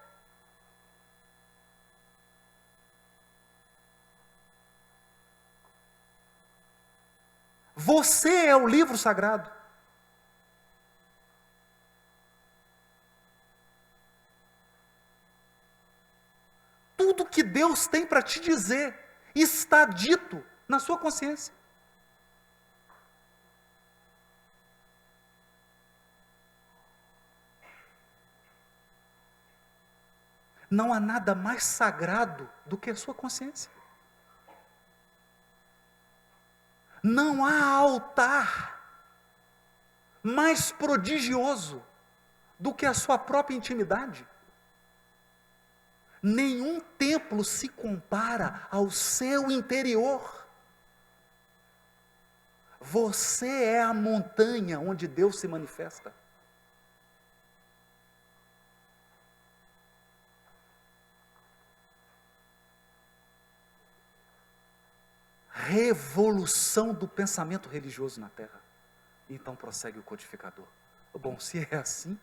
Você é o livro sagrado. Tudo que Deus tem para te dizer está dito na sua consciência. Não há nada mais sagrado do que a sua consciência. Não há altar mais prodigioso do que a sua própria intimidade. Nenhum templo se compara ao seu interior. Você é a montanha onde Deus se manifesta. Revolução do pensamento religioso na Terra. Então prossegue o codificador. Bom, se é assim,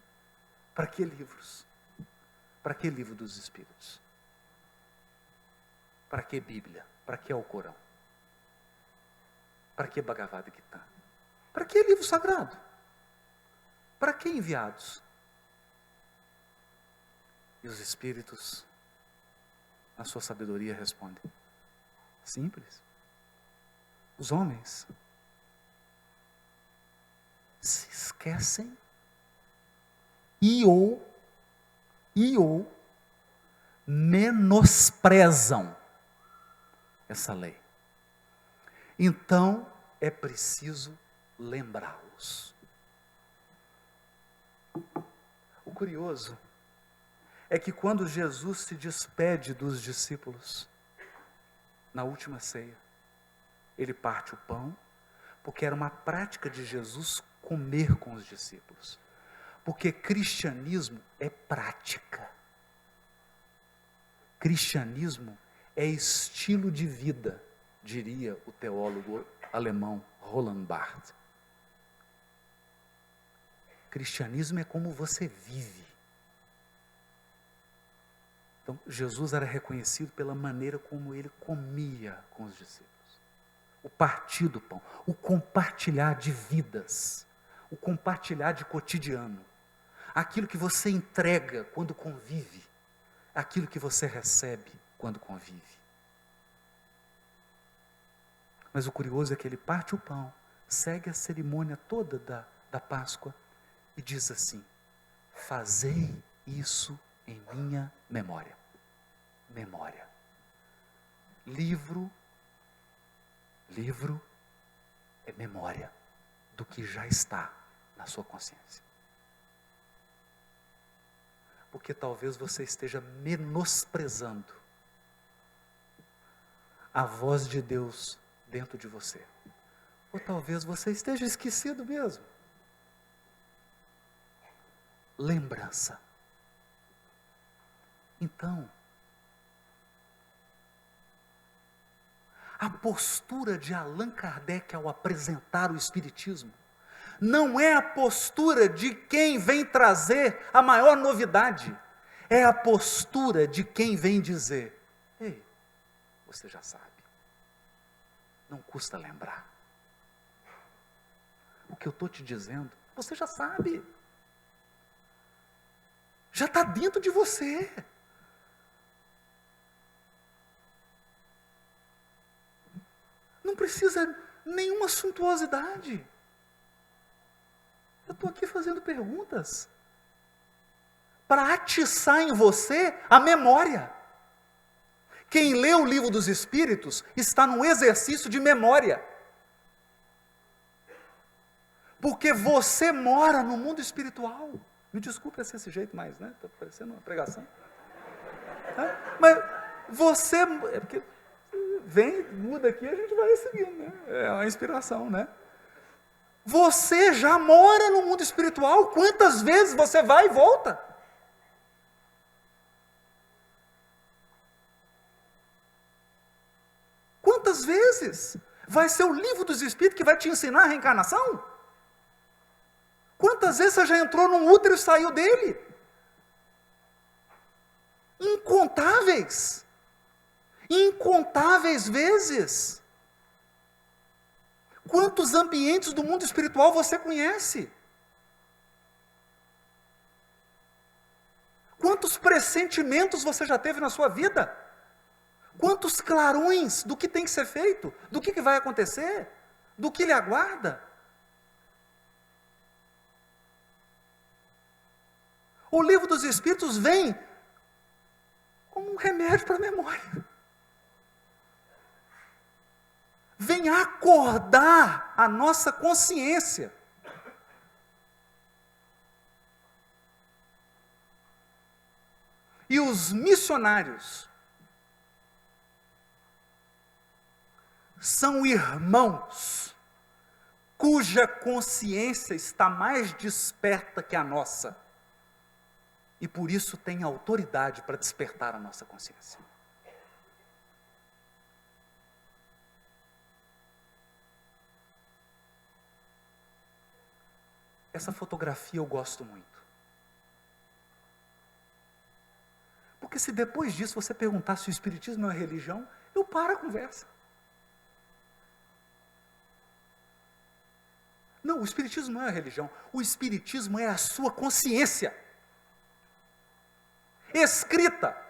para que livros? Para que livro dos Espíritos? Para que Bíblia? Para que Alcorão? Para que Bhagavad Gita? Para que livro sagrado? Para que enviados? E os Espíritos, na sua sabedoria, respondem: simples. Os homens se esquecem e ou menosprezam essa lei. Então é preciso lembrá-los. O curioso é que quando Jesus se despede dos discípulos na última ceia, ele parte o pão, porque era uma prática de Jesus comer com os discípulos. Porque cristianismo é prática. Cristianismo é estilo de vida, diria o teólogo alemão Roland Barthes. Cristianismo é como você vive. Então, Jesus era reconhecido pela maneira como ele comia com os discípulos. O partir do pão, o compartilhar de vidas, o compartilhar de cotidiano, aquilo que você entrega quando convive, aquilo que você recebe quando convive. Mas o curioso é que ele parte o pão, segue a cerimônia toda da Páscoa e diz assim: fazei isso em minha memória. Memória. Livro é memória do que já está na sua consciência. Porque talvez você esteja menosprezando a voz de Deus dentro de você. Ou talvez você esteja esquecido mesmo. Lembrança. Então, a postura de Allan Kardec ao apresentar o Espiritismo não é a postura de quem vem trazer a maior novidade, é a postura de quem vem dizer: ei, você já sabe, não custa lembrar. O que eu estou te dizendo, você já sabe, já está dentro de você. Não precisa nenhuma suntuosidade. Eu estou aqui fazendo perguntas para atiçar em você a memória. Quem lê o Livro dos Espíritos está num exercício de memória. Porque você mora no mundo espiritual. Me desculpe desse jeito mais, né? Está parecendo uma pregação. Mas você... É porque vem, muda aqui, a gente vai seguindo, né? É uma inspiração, né? Você já mora no mundo espiritual. Quantas vezes você vai e volta? Quantas vezes? Vai ser o Livro dos Espíritos que vai te ensinar a reencarnação? Quantas vezes você já entrou num útero e saiu dele? Incontáveis. Incontáveis vezes. Quantos ambientes do mundo espiritual você conhece? Quantos pressentimentos você já teve na sua vida? Quantos clarões do que tem que ser feito? Do que vai acontecer? Do que lhe aguarda? O Livro dos Espíritos vem como um remédio para a memória. Vem acordar a nossa consciência. E os missionários são irmãos cuja consciência está mais desperta que a nossa. E por isso tem autoridade para despertar a nossa consciência. Essa fotografia eu gosto muito. Porque se depois disso você perguntar se o Espiritismo é uma religião, eu paro a conversa. Não, o Espiritismo não é a religião. O Espiritismo é a sua consciência. Escrita.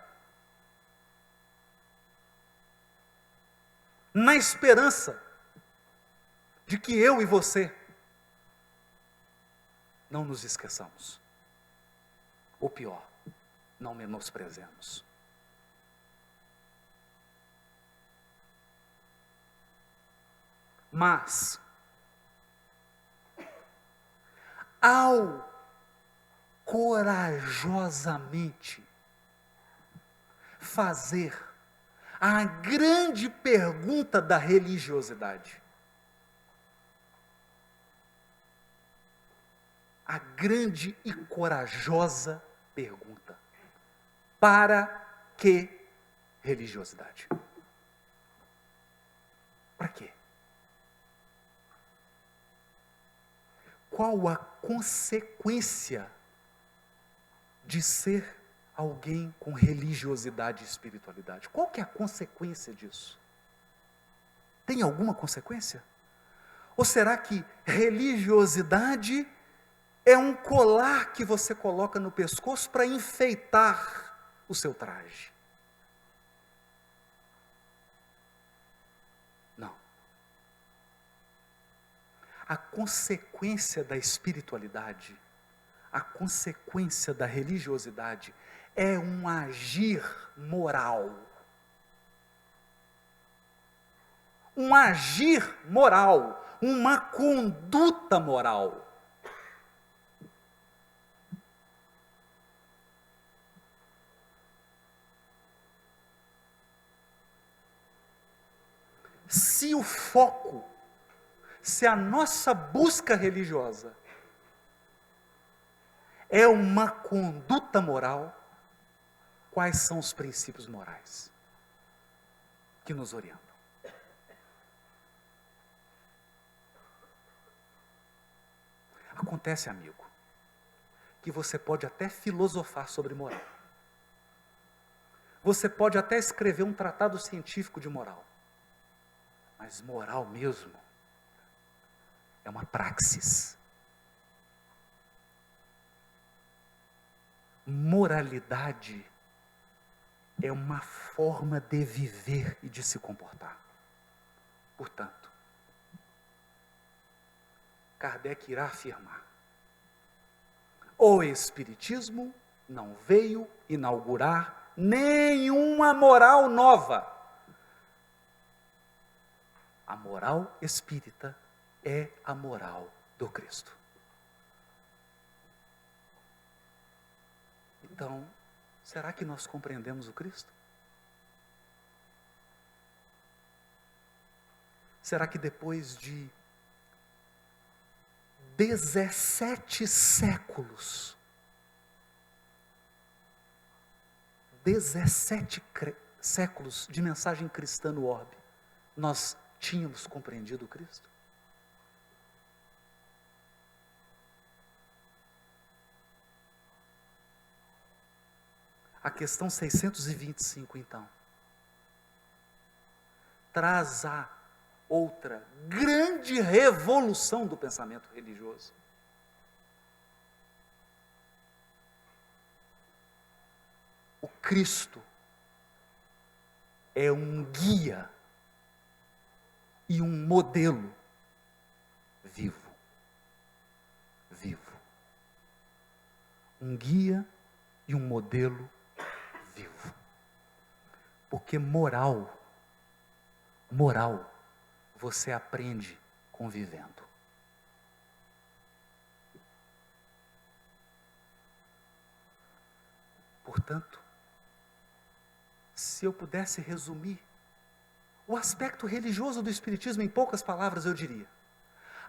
Na esperança de que eu e você não nos esqueçamos. Ou pior, não menosprezemos. Mas, ao corajosamente fazer a grande pergunta da religiosidade, a grande e corajosa pergunta: para que religiosidade? Para quê? Qual a consequência de ser alguém com religiosidade e espiritualidade? Qual que é a consequência disso? Tem alguma consequência? Ou será que religiosidade é um colar que você coloca no pescoço para enfeitar o seu traje? Não. A consequência da espiritualidade, a consequência da religiosidade é um agir moral. Um agir moral, uma conduta moral. Se o foco, se a nossa busca religiosa é uma conduta moral, quais são os princípios morais que nos orientam? Acontece, amigo, que você pode até filosofar sobre moral. Você pode até escrever um tratado científico de moral. Mas moral mesmo é uma praxis. Moralidade é uma forma de viver e de se comportar. Portanto, Kardec irá afirmar: o Espiritismo não veio inaugurar nenhuma moral nova. A moral espírita é a moral do Cristo. Então, será que nós compreendemos o Cristo? Será que depois de 17 séculos, 17 séculos de mensagem cristã no orbe, nós tínhamos compreendido o Cristo? A questão 625, então, traz a outra grande revolução do pensamento religioso. O Cristo é um guia e um modelo vivo. Vivo. Um guia e um modelo vivo. Porque moral, você aprende convivendo. Portanto, se eu pudesse resumir o aspecto religioso do Espiritismo em poucas palavras, eu diria: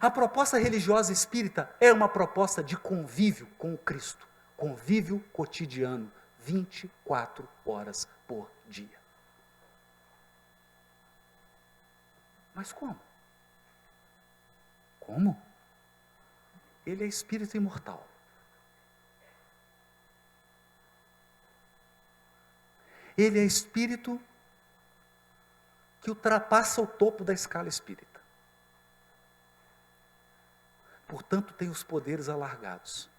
a proposta religiosa espírita é uma proposta de convívio com o Cristo, convívio cotidiano, 24 horas por dia. Mas como? Como? Ele é espírito imortal. Ele é espírito que ultrapassa o topo da escala espírita. Portanto, tem os poderes alargados.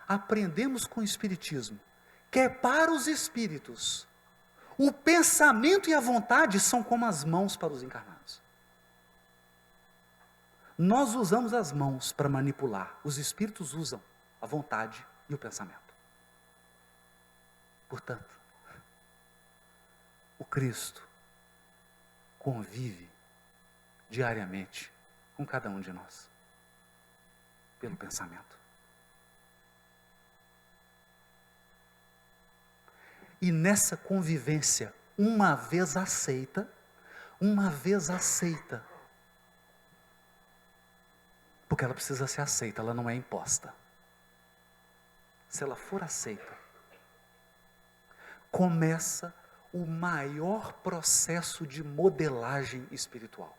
Aprendemos com o Espiritismo que é para os espíritos o pensamento e a vontade são como as mãos para os encarnados. Nós usamos as mãos para manipular, os espíritos usam a vontade e o pensamento. Portanto, o Cristo convive diariamente com cada um de nós, pelo pensamento. E nessa convivência, uma vez aceita, porque ela precisa ser aceita, ela não é imposta. Se ela for aceita, começa o maior processo de modelagem espiritual.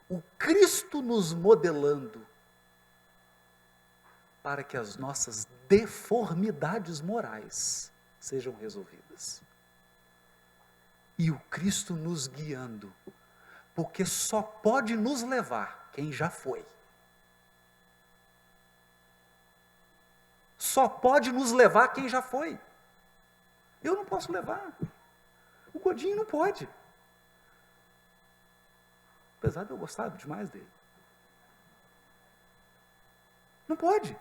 O Cristo nos modelando para que as nossas deformidades morais sejam resolvidas. E o Cristo nos guiando, porque só pode nos levar quem já foi. Só pode nos levar quem já foi. Eu não posso levar. O Godinho não pode. apesar de eu gostar demais dele. Não pode.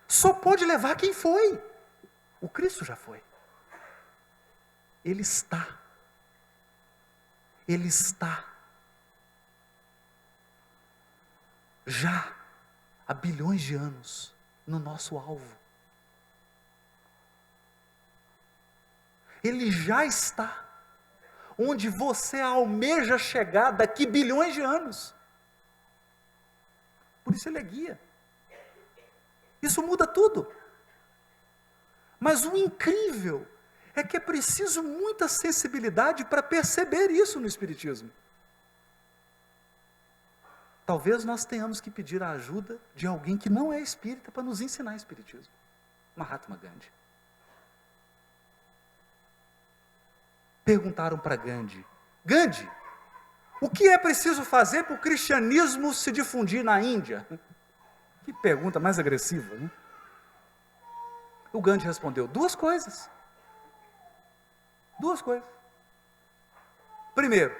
Só pode levar quem foi. O Cristo já foi. Ele está. Ele está. Já há bilhões de anos no nosso alvo. Ele já está onde você almeja chegar daqui bilhões de anos. Por isso ele é guia. Isso muda tudo. Mas o incrível é que é preciso muita sensibilidade para perceber isso no Espiritismo. Talvez nós tenhamos que pedir a ajuda de alguém que não é espírita para nos ensinar Espiritismo. Mahatma Gandhi. Perguntaram para Gandhi: Gandhi, o que é preciso fazer para o cristianismo se difundir na Índia? Que pergunta mais agressiva, né? O Gandhi respondeu: duas coisas. Duas coisas. Primeiro,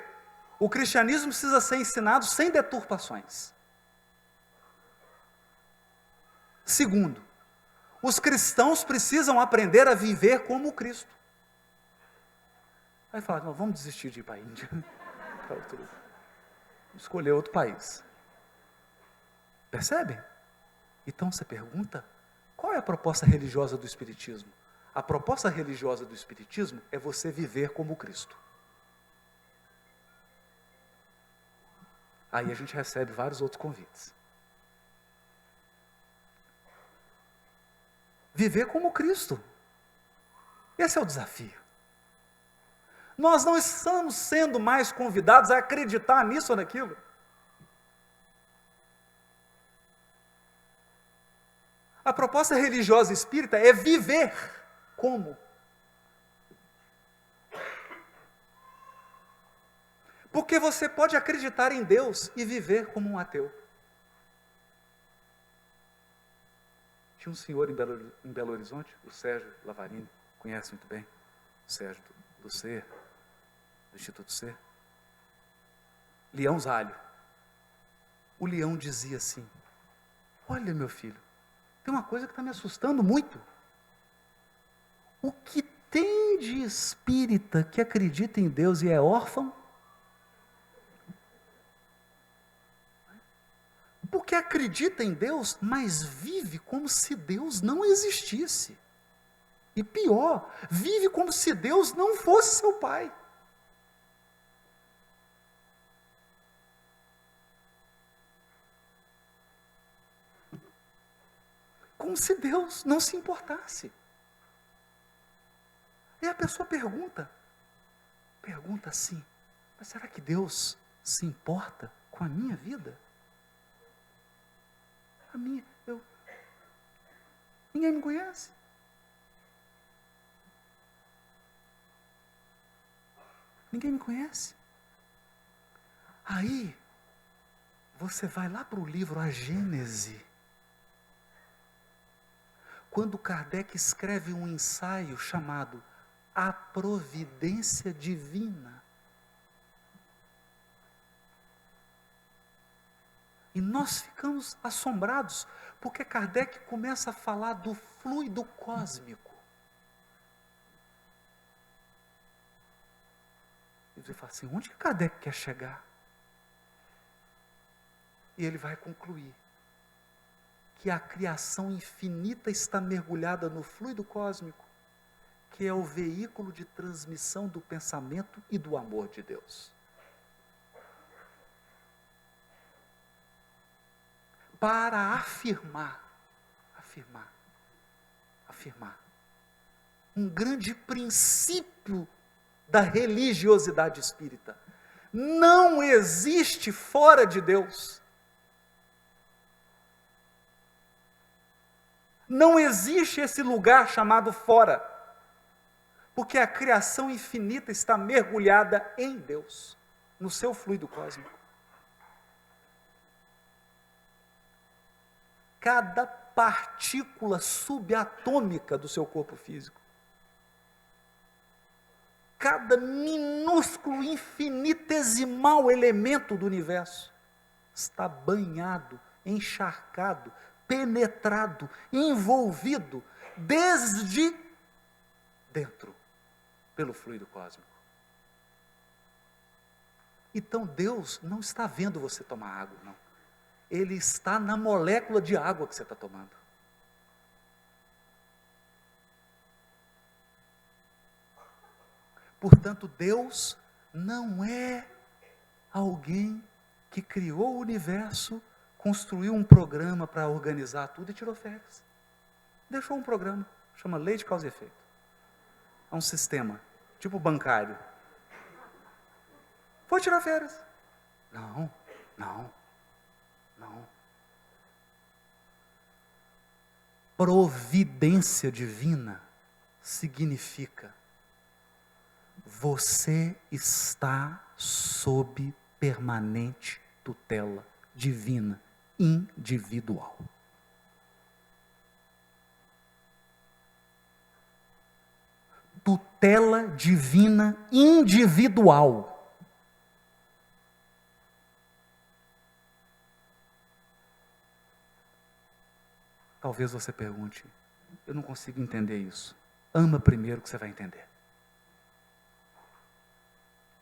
o cristianismo precisa ser ensinado sem deturpações. Segundo, os cristãos precisam aprender a viver como Cristo. Aí falaram: vamos desistir de ir para a Índia. Escolher outro país. Percebem? Então você pergunta, qual é a proposta religiosa do Espiritismo? A proposta religiosa do Espiritismo é você viver como Cristo. Aí a gente recebe vários outros convites. Viver como Cristo. Esse é o desafio. Nós não estamos sendo mais convidados a acreditar nisso ou naquilo. A proposta religiosa espírita é viver como. Porque você pode acreditar em Deus e viver como um ateu. Tinha um senhor em Belo Horizonte, o Sérgio Lavarini, conhece muito bem, o Sérgio do Ser, do Instituto Ser. Leão Zalho. O leão dizia assim: olha, meu filho, tem uma coisa que está me assustando muito. O que tem de espírita que acredita em Deus e é órfão? Porque acredita em Deus, mas vive como se Deus não existisse. E pior, vive como se Deus não fosse seu pai. Como se Deus não se importasse. E a pessoa pergunta assim: mas será que Deus se importa com a minha vida? Ninguém me conhece. Ninguém me conhece. Aí, você vai lá para o livro A Gênese. Quando Kardec escreve um ensaio chamado A Providência Divina. E nós ficamos assombrados, porque Kardec começa a falar do fluido cósmico. E você fala assim: onde que Kardec quer chegar? E ele vai concluir que a criação infinita está mergulhada no fluido cósmico, que é o veículo de transmissão do pensamento e do amor de Deus. Para afirmar um grande princípio da religiosidade espírita: não existe fora de Deus. Não existe esse lugar chamado fora, porque a criação infinita está mergulhada em Deus, no seu fluido cósmico. Cada partícula subatômica do seu corpo físico cada minúsculo, infinitesimal elemento do universo está banhado, encharcado, penetrado, envolvido, desde dentro, pelo fluido cósmico. Então Deus não está vendo você tomar água, não. Ele está na molécula de água que você está tomando. Portanto, Deus não é alguém que criou o universo, construiu um programa para organizar tudo e tirou férias. Deixou um programa, chama lei de causa e efeito. É um sistema, tipo bancário. Foi tirar férias. Não. Providência divina significa você está sob permanente tutela divina, individual. Tutela divina individual. Talvez você pergunte, eu não consigo entender isso. Ama primeiro que você vai entender.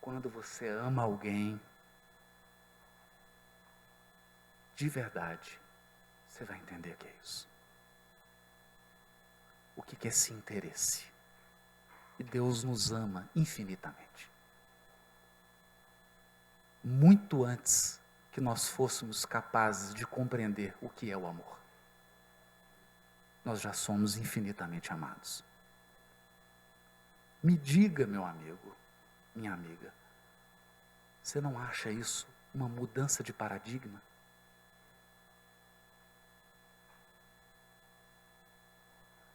Quando você ama alguém, de verdade, você vai entender o que é isso. O que é esse interesse? E Deus nos ama infinitamente. Muito antes que nós fôssemos capazes de compreender o que é o amor. Nós já somos infinitamente amados. Me diga, meu amigo, minha amiga, você não acha isso uma mudança de paradigma?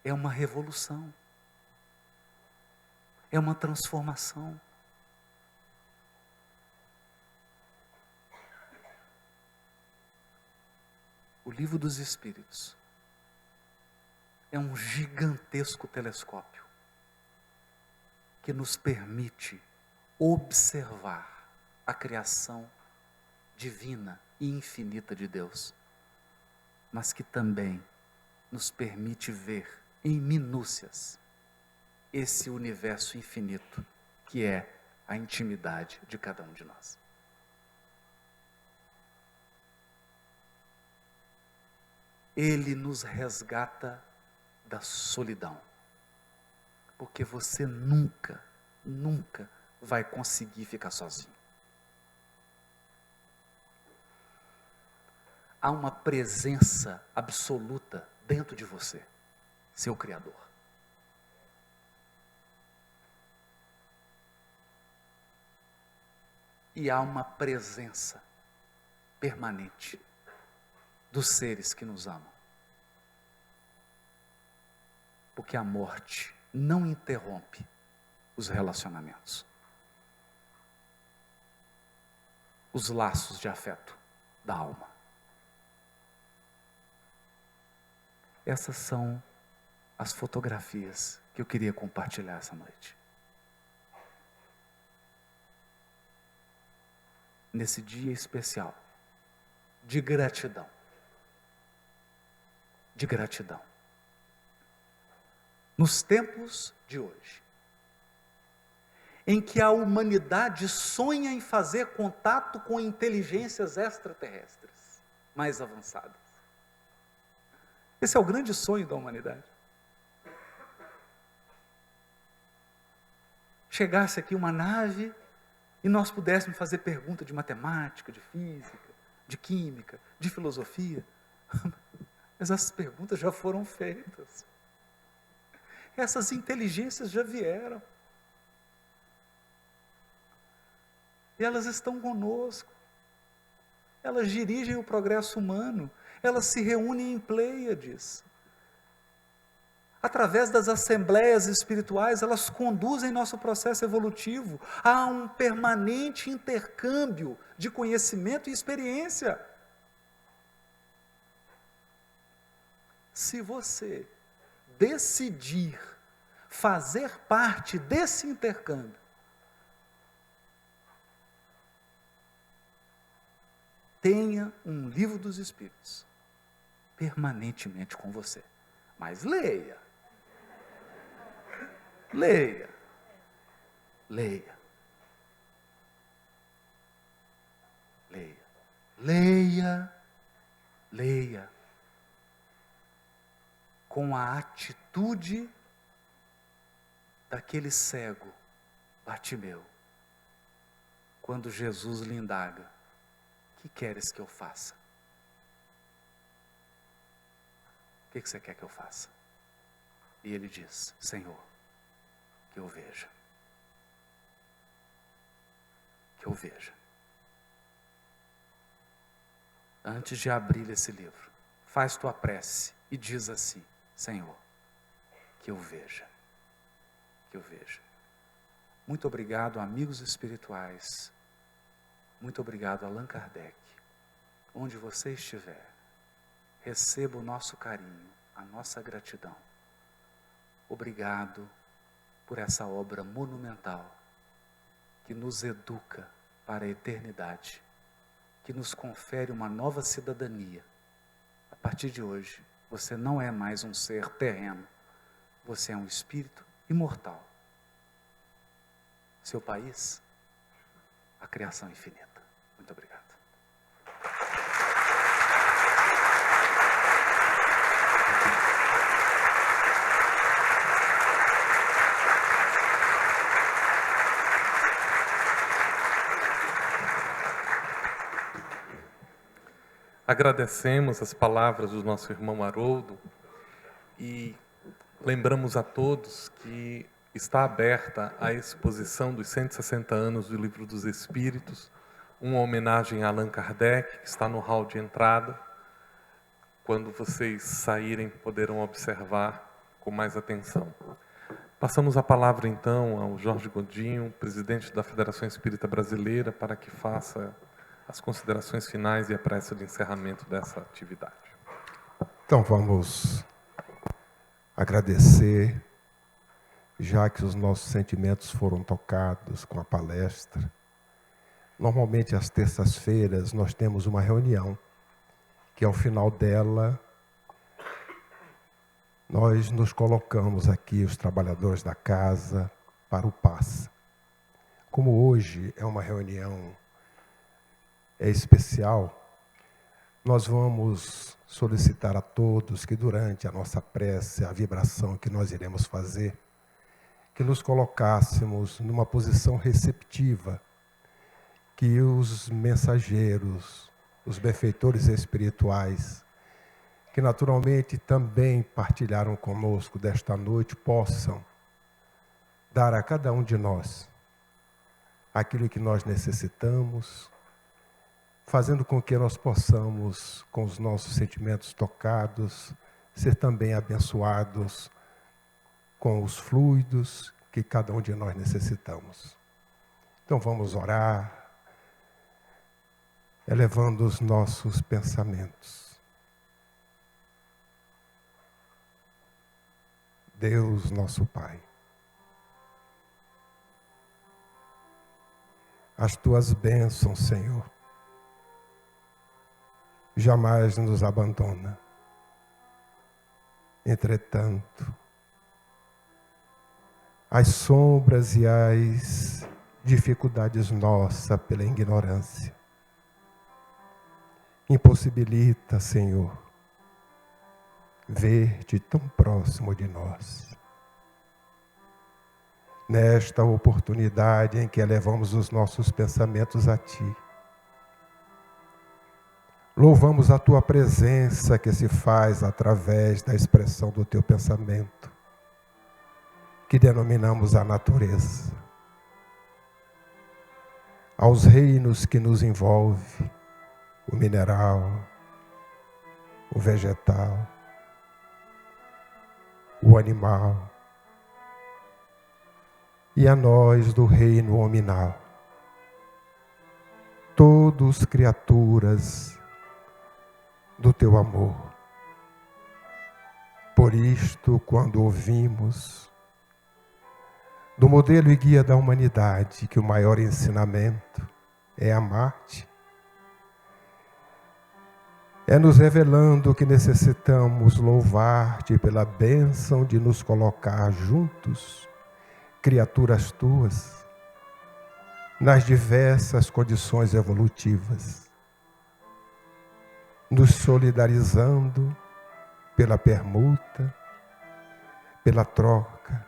É uma revolução. É uma transformação. O Livro dos Espíritos é um gigantesco telescópio que nos permite observar a criação divina e infinita de Deus, mas que também nos permite ver em minúcias esse universo infinito que é a intimidade de cada um de nós. Ele nos resgata da solidão, porque você nunca vai conseguir ficar sozinho. Há uma presença absoluta dentro de você, seu Criador. E há uma presença permanente dos seres que nos amam. Porque a morte não interrompe os relacionamentos. Os laços de afeto da alma. Essas são as fotografias que eu queria compartilhar essa noite. Nesse dia especial, de gratidão. De gratidão. Nos tempos de hoje, em que a humanidade sonha em fazer contato com inteligências extraterrestres mais avançadas. Esse é o grande sonho da humanidade. Chegasse aqui uma nave e nós pudéssemos fazer pergunta de matemática, de física, de química, de filosofia. Mas essas perguntas já foram feitas. Essas inteligências já vieram. E elas estão conosco. Elas dirigem o progresso humano. Elas se reúnem em Pleiades. Através das assembleias espirituais, elas conduzem nosso processo evolutivo. Há um permanente intercâmbio de conhecimento e experiência. Se você decidir fazer parte desse intercâmbio, tenha um livro dos Espíritos permanentemente com você. Mas leia. Leia. Leia. Leia. Leia. Leia. Com a atitude daquele cego, Bartimeu, quando Jesus lhe indaga: que queres que eu faça? O que você quer que eu faça? E ele diz: Senhor, que eu veja. Que eu veja. Antes de abrir esse livro, faz tua prece e diz assim: Senhor, que eu veja. Que eu veja. Muito obrigado, amigos espirituais. Muito obrigado, Allan Kardec. Onde você estiver, receba o nosso carinho, a nossa gratidão. Obrigado por essa obra monumental que nos educa para a eternidade, que nos confere uma nova cidadania. A partir de hoje, você não é mais um ser terreno, você é um espírito imortal. Seu país, a criação infinita. Muito obrigado. Agradecemos as palavras do nosso irmão Haroldo e lembramos a todos que está aberta a exposição dos 160 anos do Livro dos Espíritos, uma homenagem a Allan Kardec, que está no hall de entrada. Quando vocês saírem, poderão observar com mais atenção. Passamos a palavra, então, ao Jorge Godinho, presidente da Federação Espírita Brasileira, para que faça as considerações finais e a prece de encerramento dessa atividade. Então vamos agradecer, já que os nossos sentimentos foram tocados com a palestra. Normalmente às terças-feiras nós temos uma reunião, que ao final dela nós nos colocamos aqui, os trabalhadores da casa, para o passe. Como hoje é uma reunião especial, nós vamos solicitar a todos que durante a nossa prece, a vibração que nós iremos fazer, que nos colocássemos numa posição receptiva, que os mensageiros, os benfeitores espirituais, que naturalmente também partilharam conosco desta noite, possam dar a cada um de nós aquilo que nós necessitamos, fazendo com que nós possamos, com os nossos sentimentos tocados, ser também abençoados com os fluidos que cada um de nós necessitamos. Então vamos orar, elevando os nossos pensamentos. Deus, nosso Pai, as tuas bênçãos, Senhor, jamais nos abandona. Entretanto, as sombras e as dificuldades nossas pela ignorância impossibilita, Senhor, ver-te tão próximo de nós. Nesta oportunidade em que elevamos os nossos pensamentos a Ti, louvamos a Tua presença que se faz através da expressão do Teu pensamento, que denominamos a natureza, aos reinos que nos envolve, o mineral, o vegetal, o animal, e a nós do reino hominal, todos criaturas do Teu amor. Por isto, quando ouvimos do modelo e guia da humanidade, que o maior ensinamento é amar-te, É nos revelando que necessitamos louvar-te pela bênção de nos colocar juntos, criaturas tuas, nas diversas condições evolutivas, nos solidarizando pela permuta, pela troca,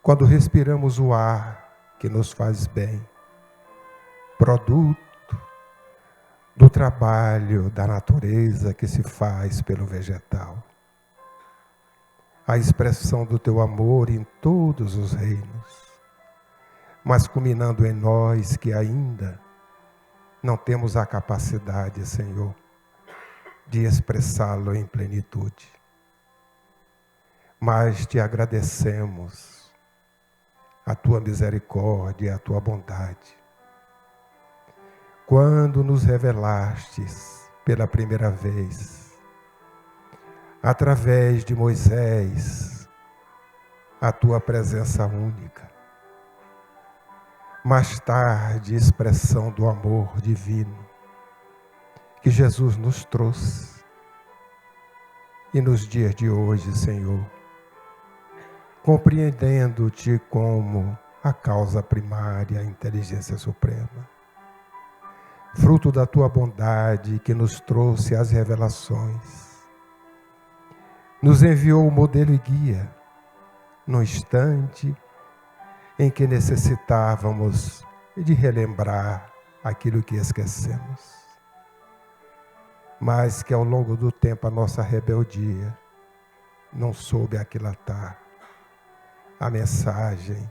quando respiramos o ar que nos faz bem, produto do trabalho da natureza que se faz pelo vegetal. A expressão do teu amor em todos os reinos, mas culminando em nós que ainda não temos a capacidade, Senhor, de expressá-lo em plenitude. Mas te agradecemos a tua misericórdia e a tua bondade. Quando nos revelastes pela primeira vez, através de Moisés, a tua presença única, mais tarde, expressão do amor divino que Jesus nos trouxe, e nos dias de hoje, Senhor, compreendendo-te como a causa primária, a inteligência suprema, fruto da tua bondade que nos trouxe as revelações, nos enviou o modelo e guia no instante em que necessitávamos de relembrar aquilo que esquecemos, mas que ao longo do tempo a nossa rebeldia não soube aquilatar a mensagem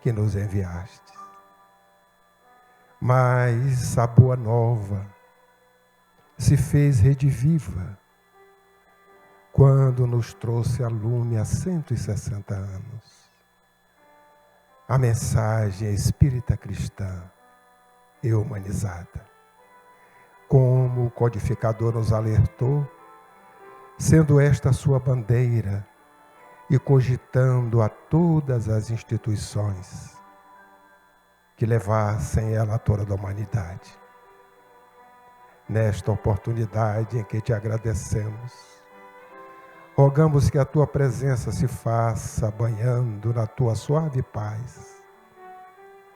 que nos enviaste. Mas a boa nova se fez rediviva quando nos trouxe a lume há 160 anos. A mensagem espírita cristã e humanizada. Como o codificador nos alertou, sendo esta a sua bandeira e cogitando a todas as instituições que levassem ela a toda a humanidade. Nesta oportunidade em que te agradecemos, rogamos que a tua presença se faça banhando na tua suave paz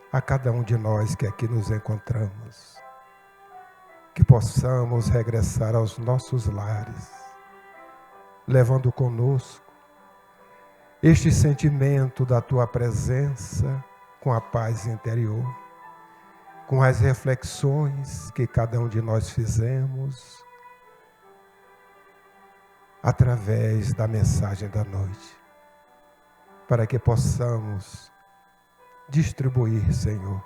a cada um de nós que aqui nos encontramos, que possamos regressar aos nossos lares, levando conosco este sentimento da tua presença, com a paz interior, com as reflexões que cada um de nós fizemos, através da mensagem da noite, para que possamos distribuir, Senhor,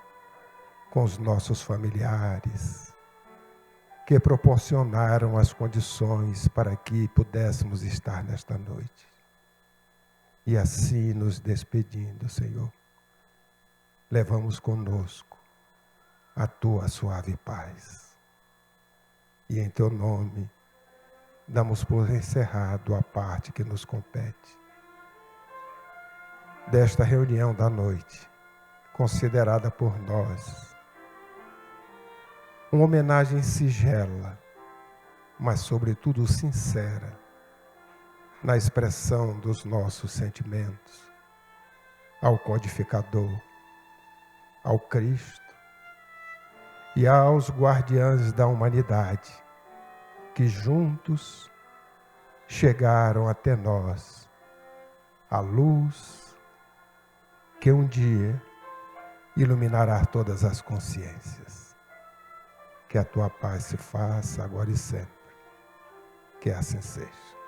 com os nossos familiares, que proporcionaram as condições para que pudéssemos estar nesta noite. E assim nos despedindo, Senhor, levamos conosco a tua suave paz. E em teu nome, damos por encerrado a parte que nos compete desta reunião da noite, considerada por nós uma homenagem singela, mas sobretudo sincera, na expressão dos nossos sentimentos, ao codificador, ao Cristo e aos guardiães da humanidade, que juntos chegaram até nós a luz que um dia iluminará todas as consciências. Que a tua paz se faça agora e sempre. Que assim seja.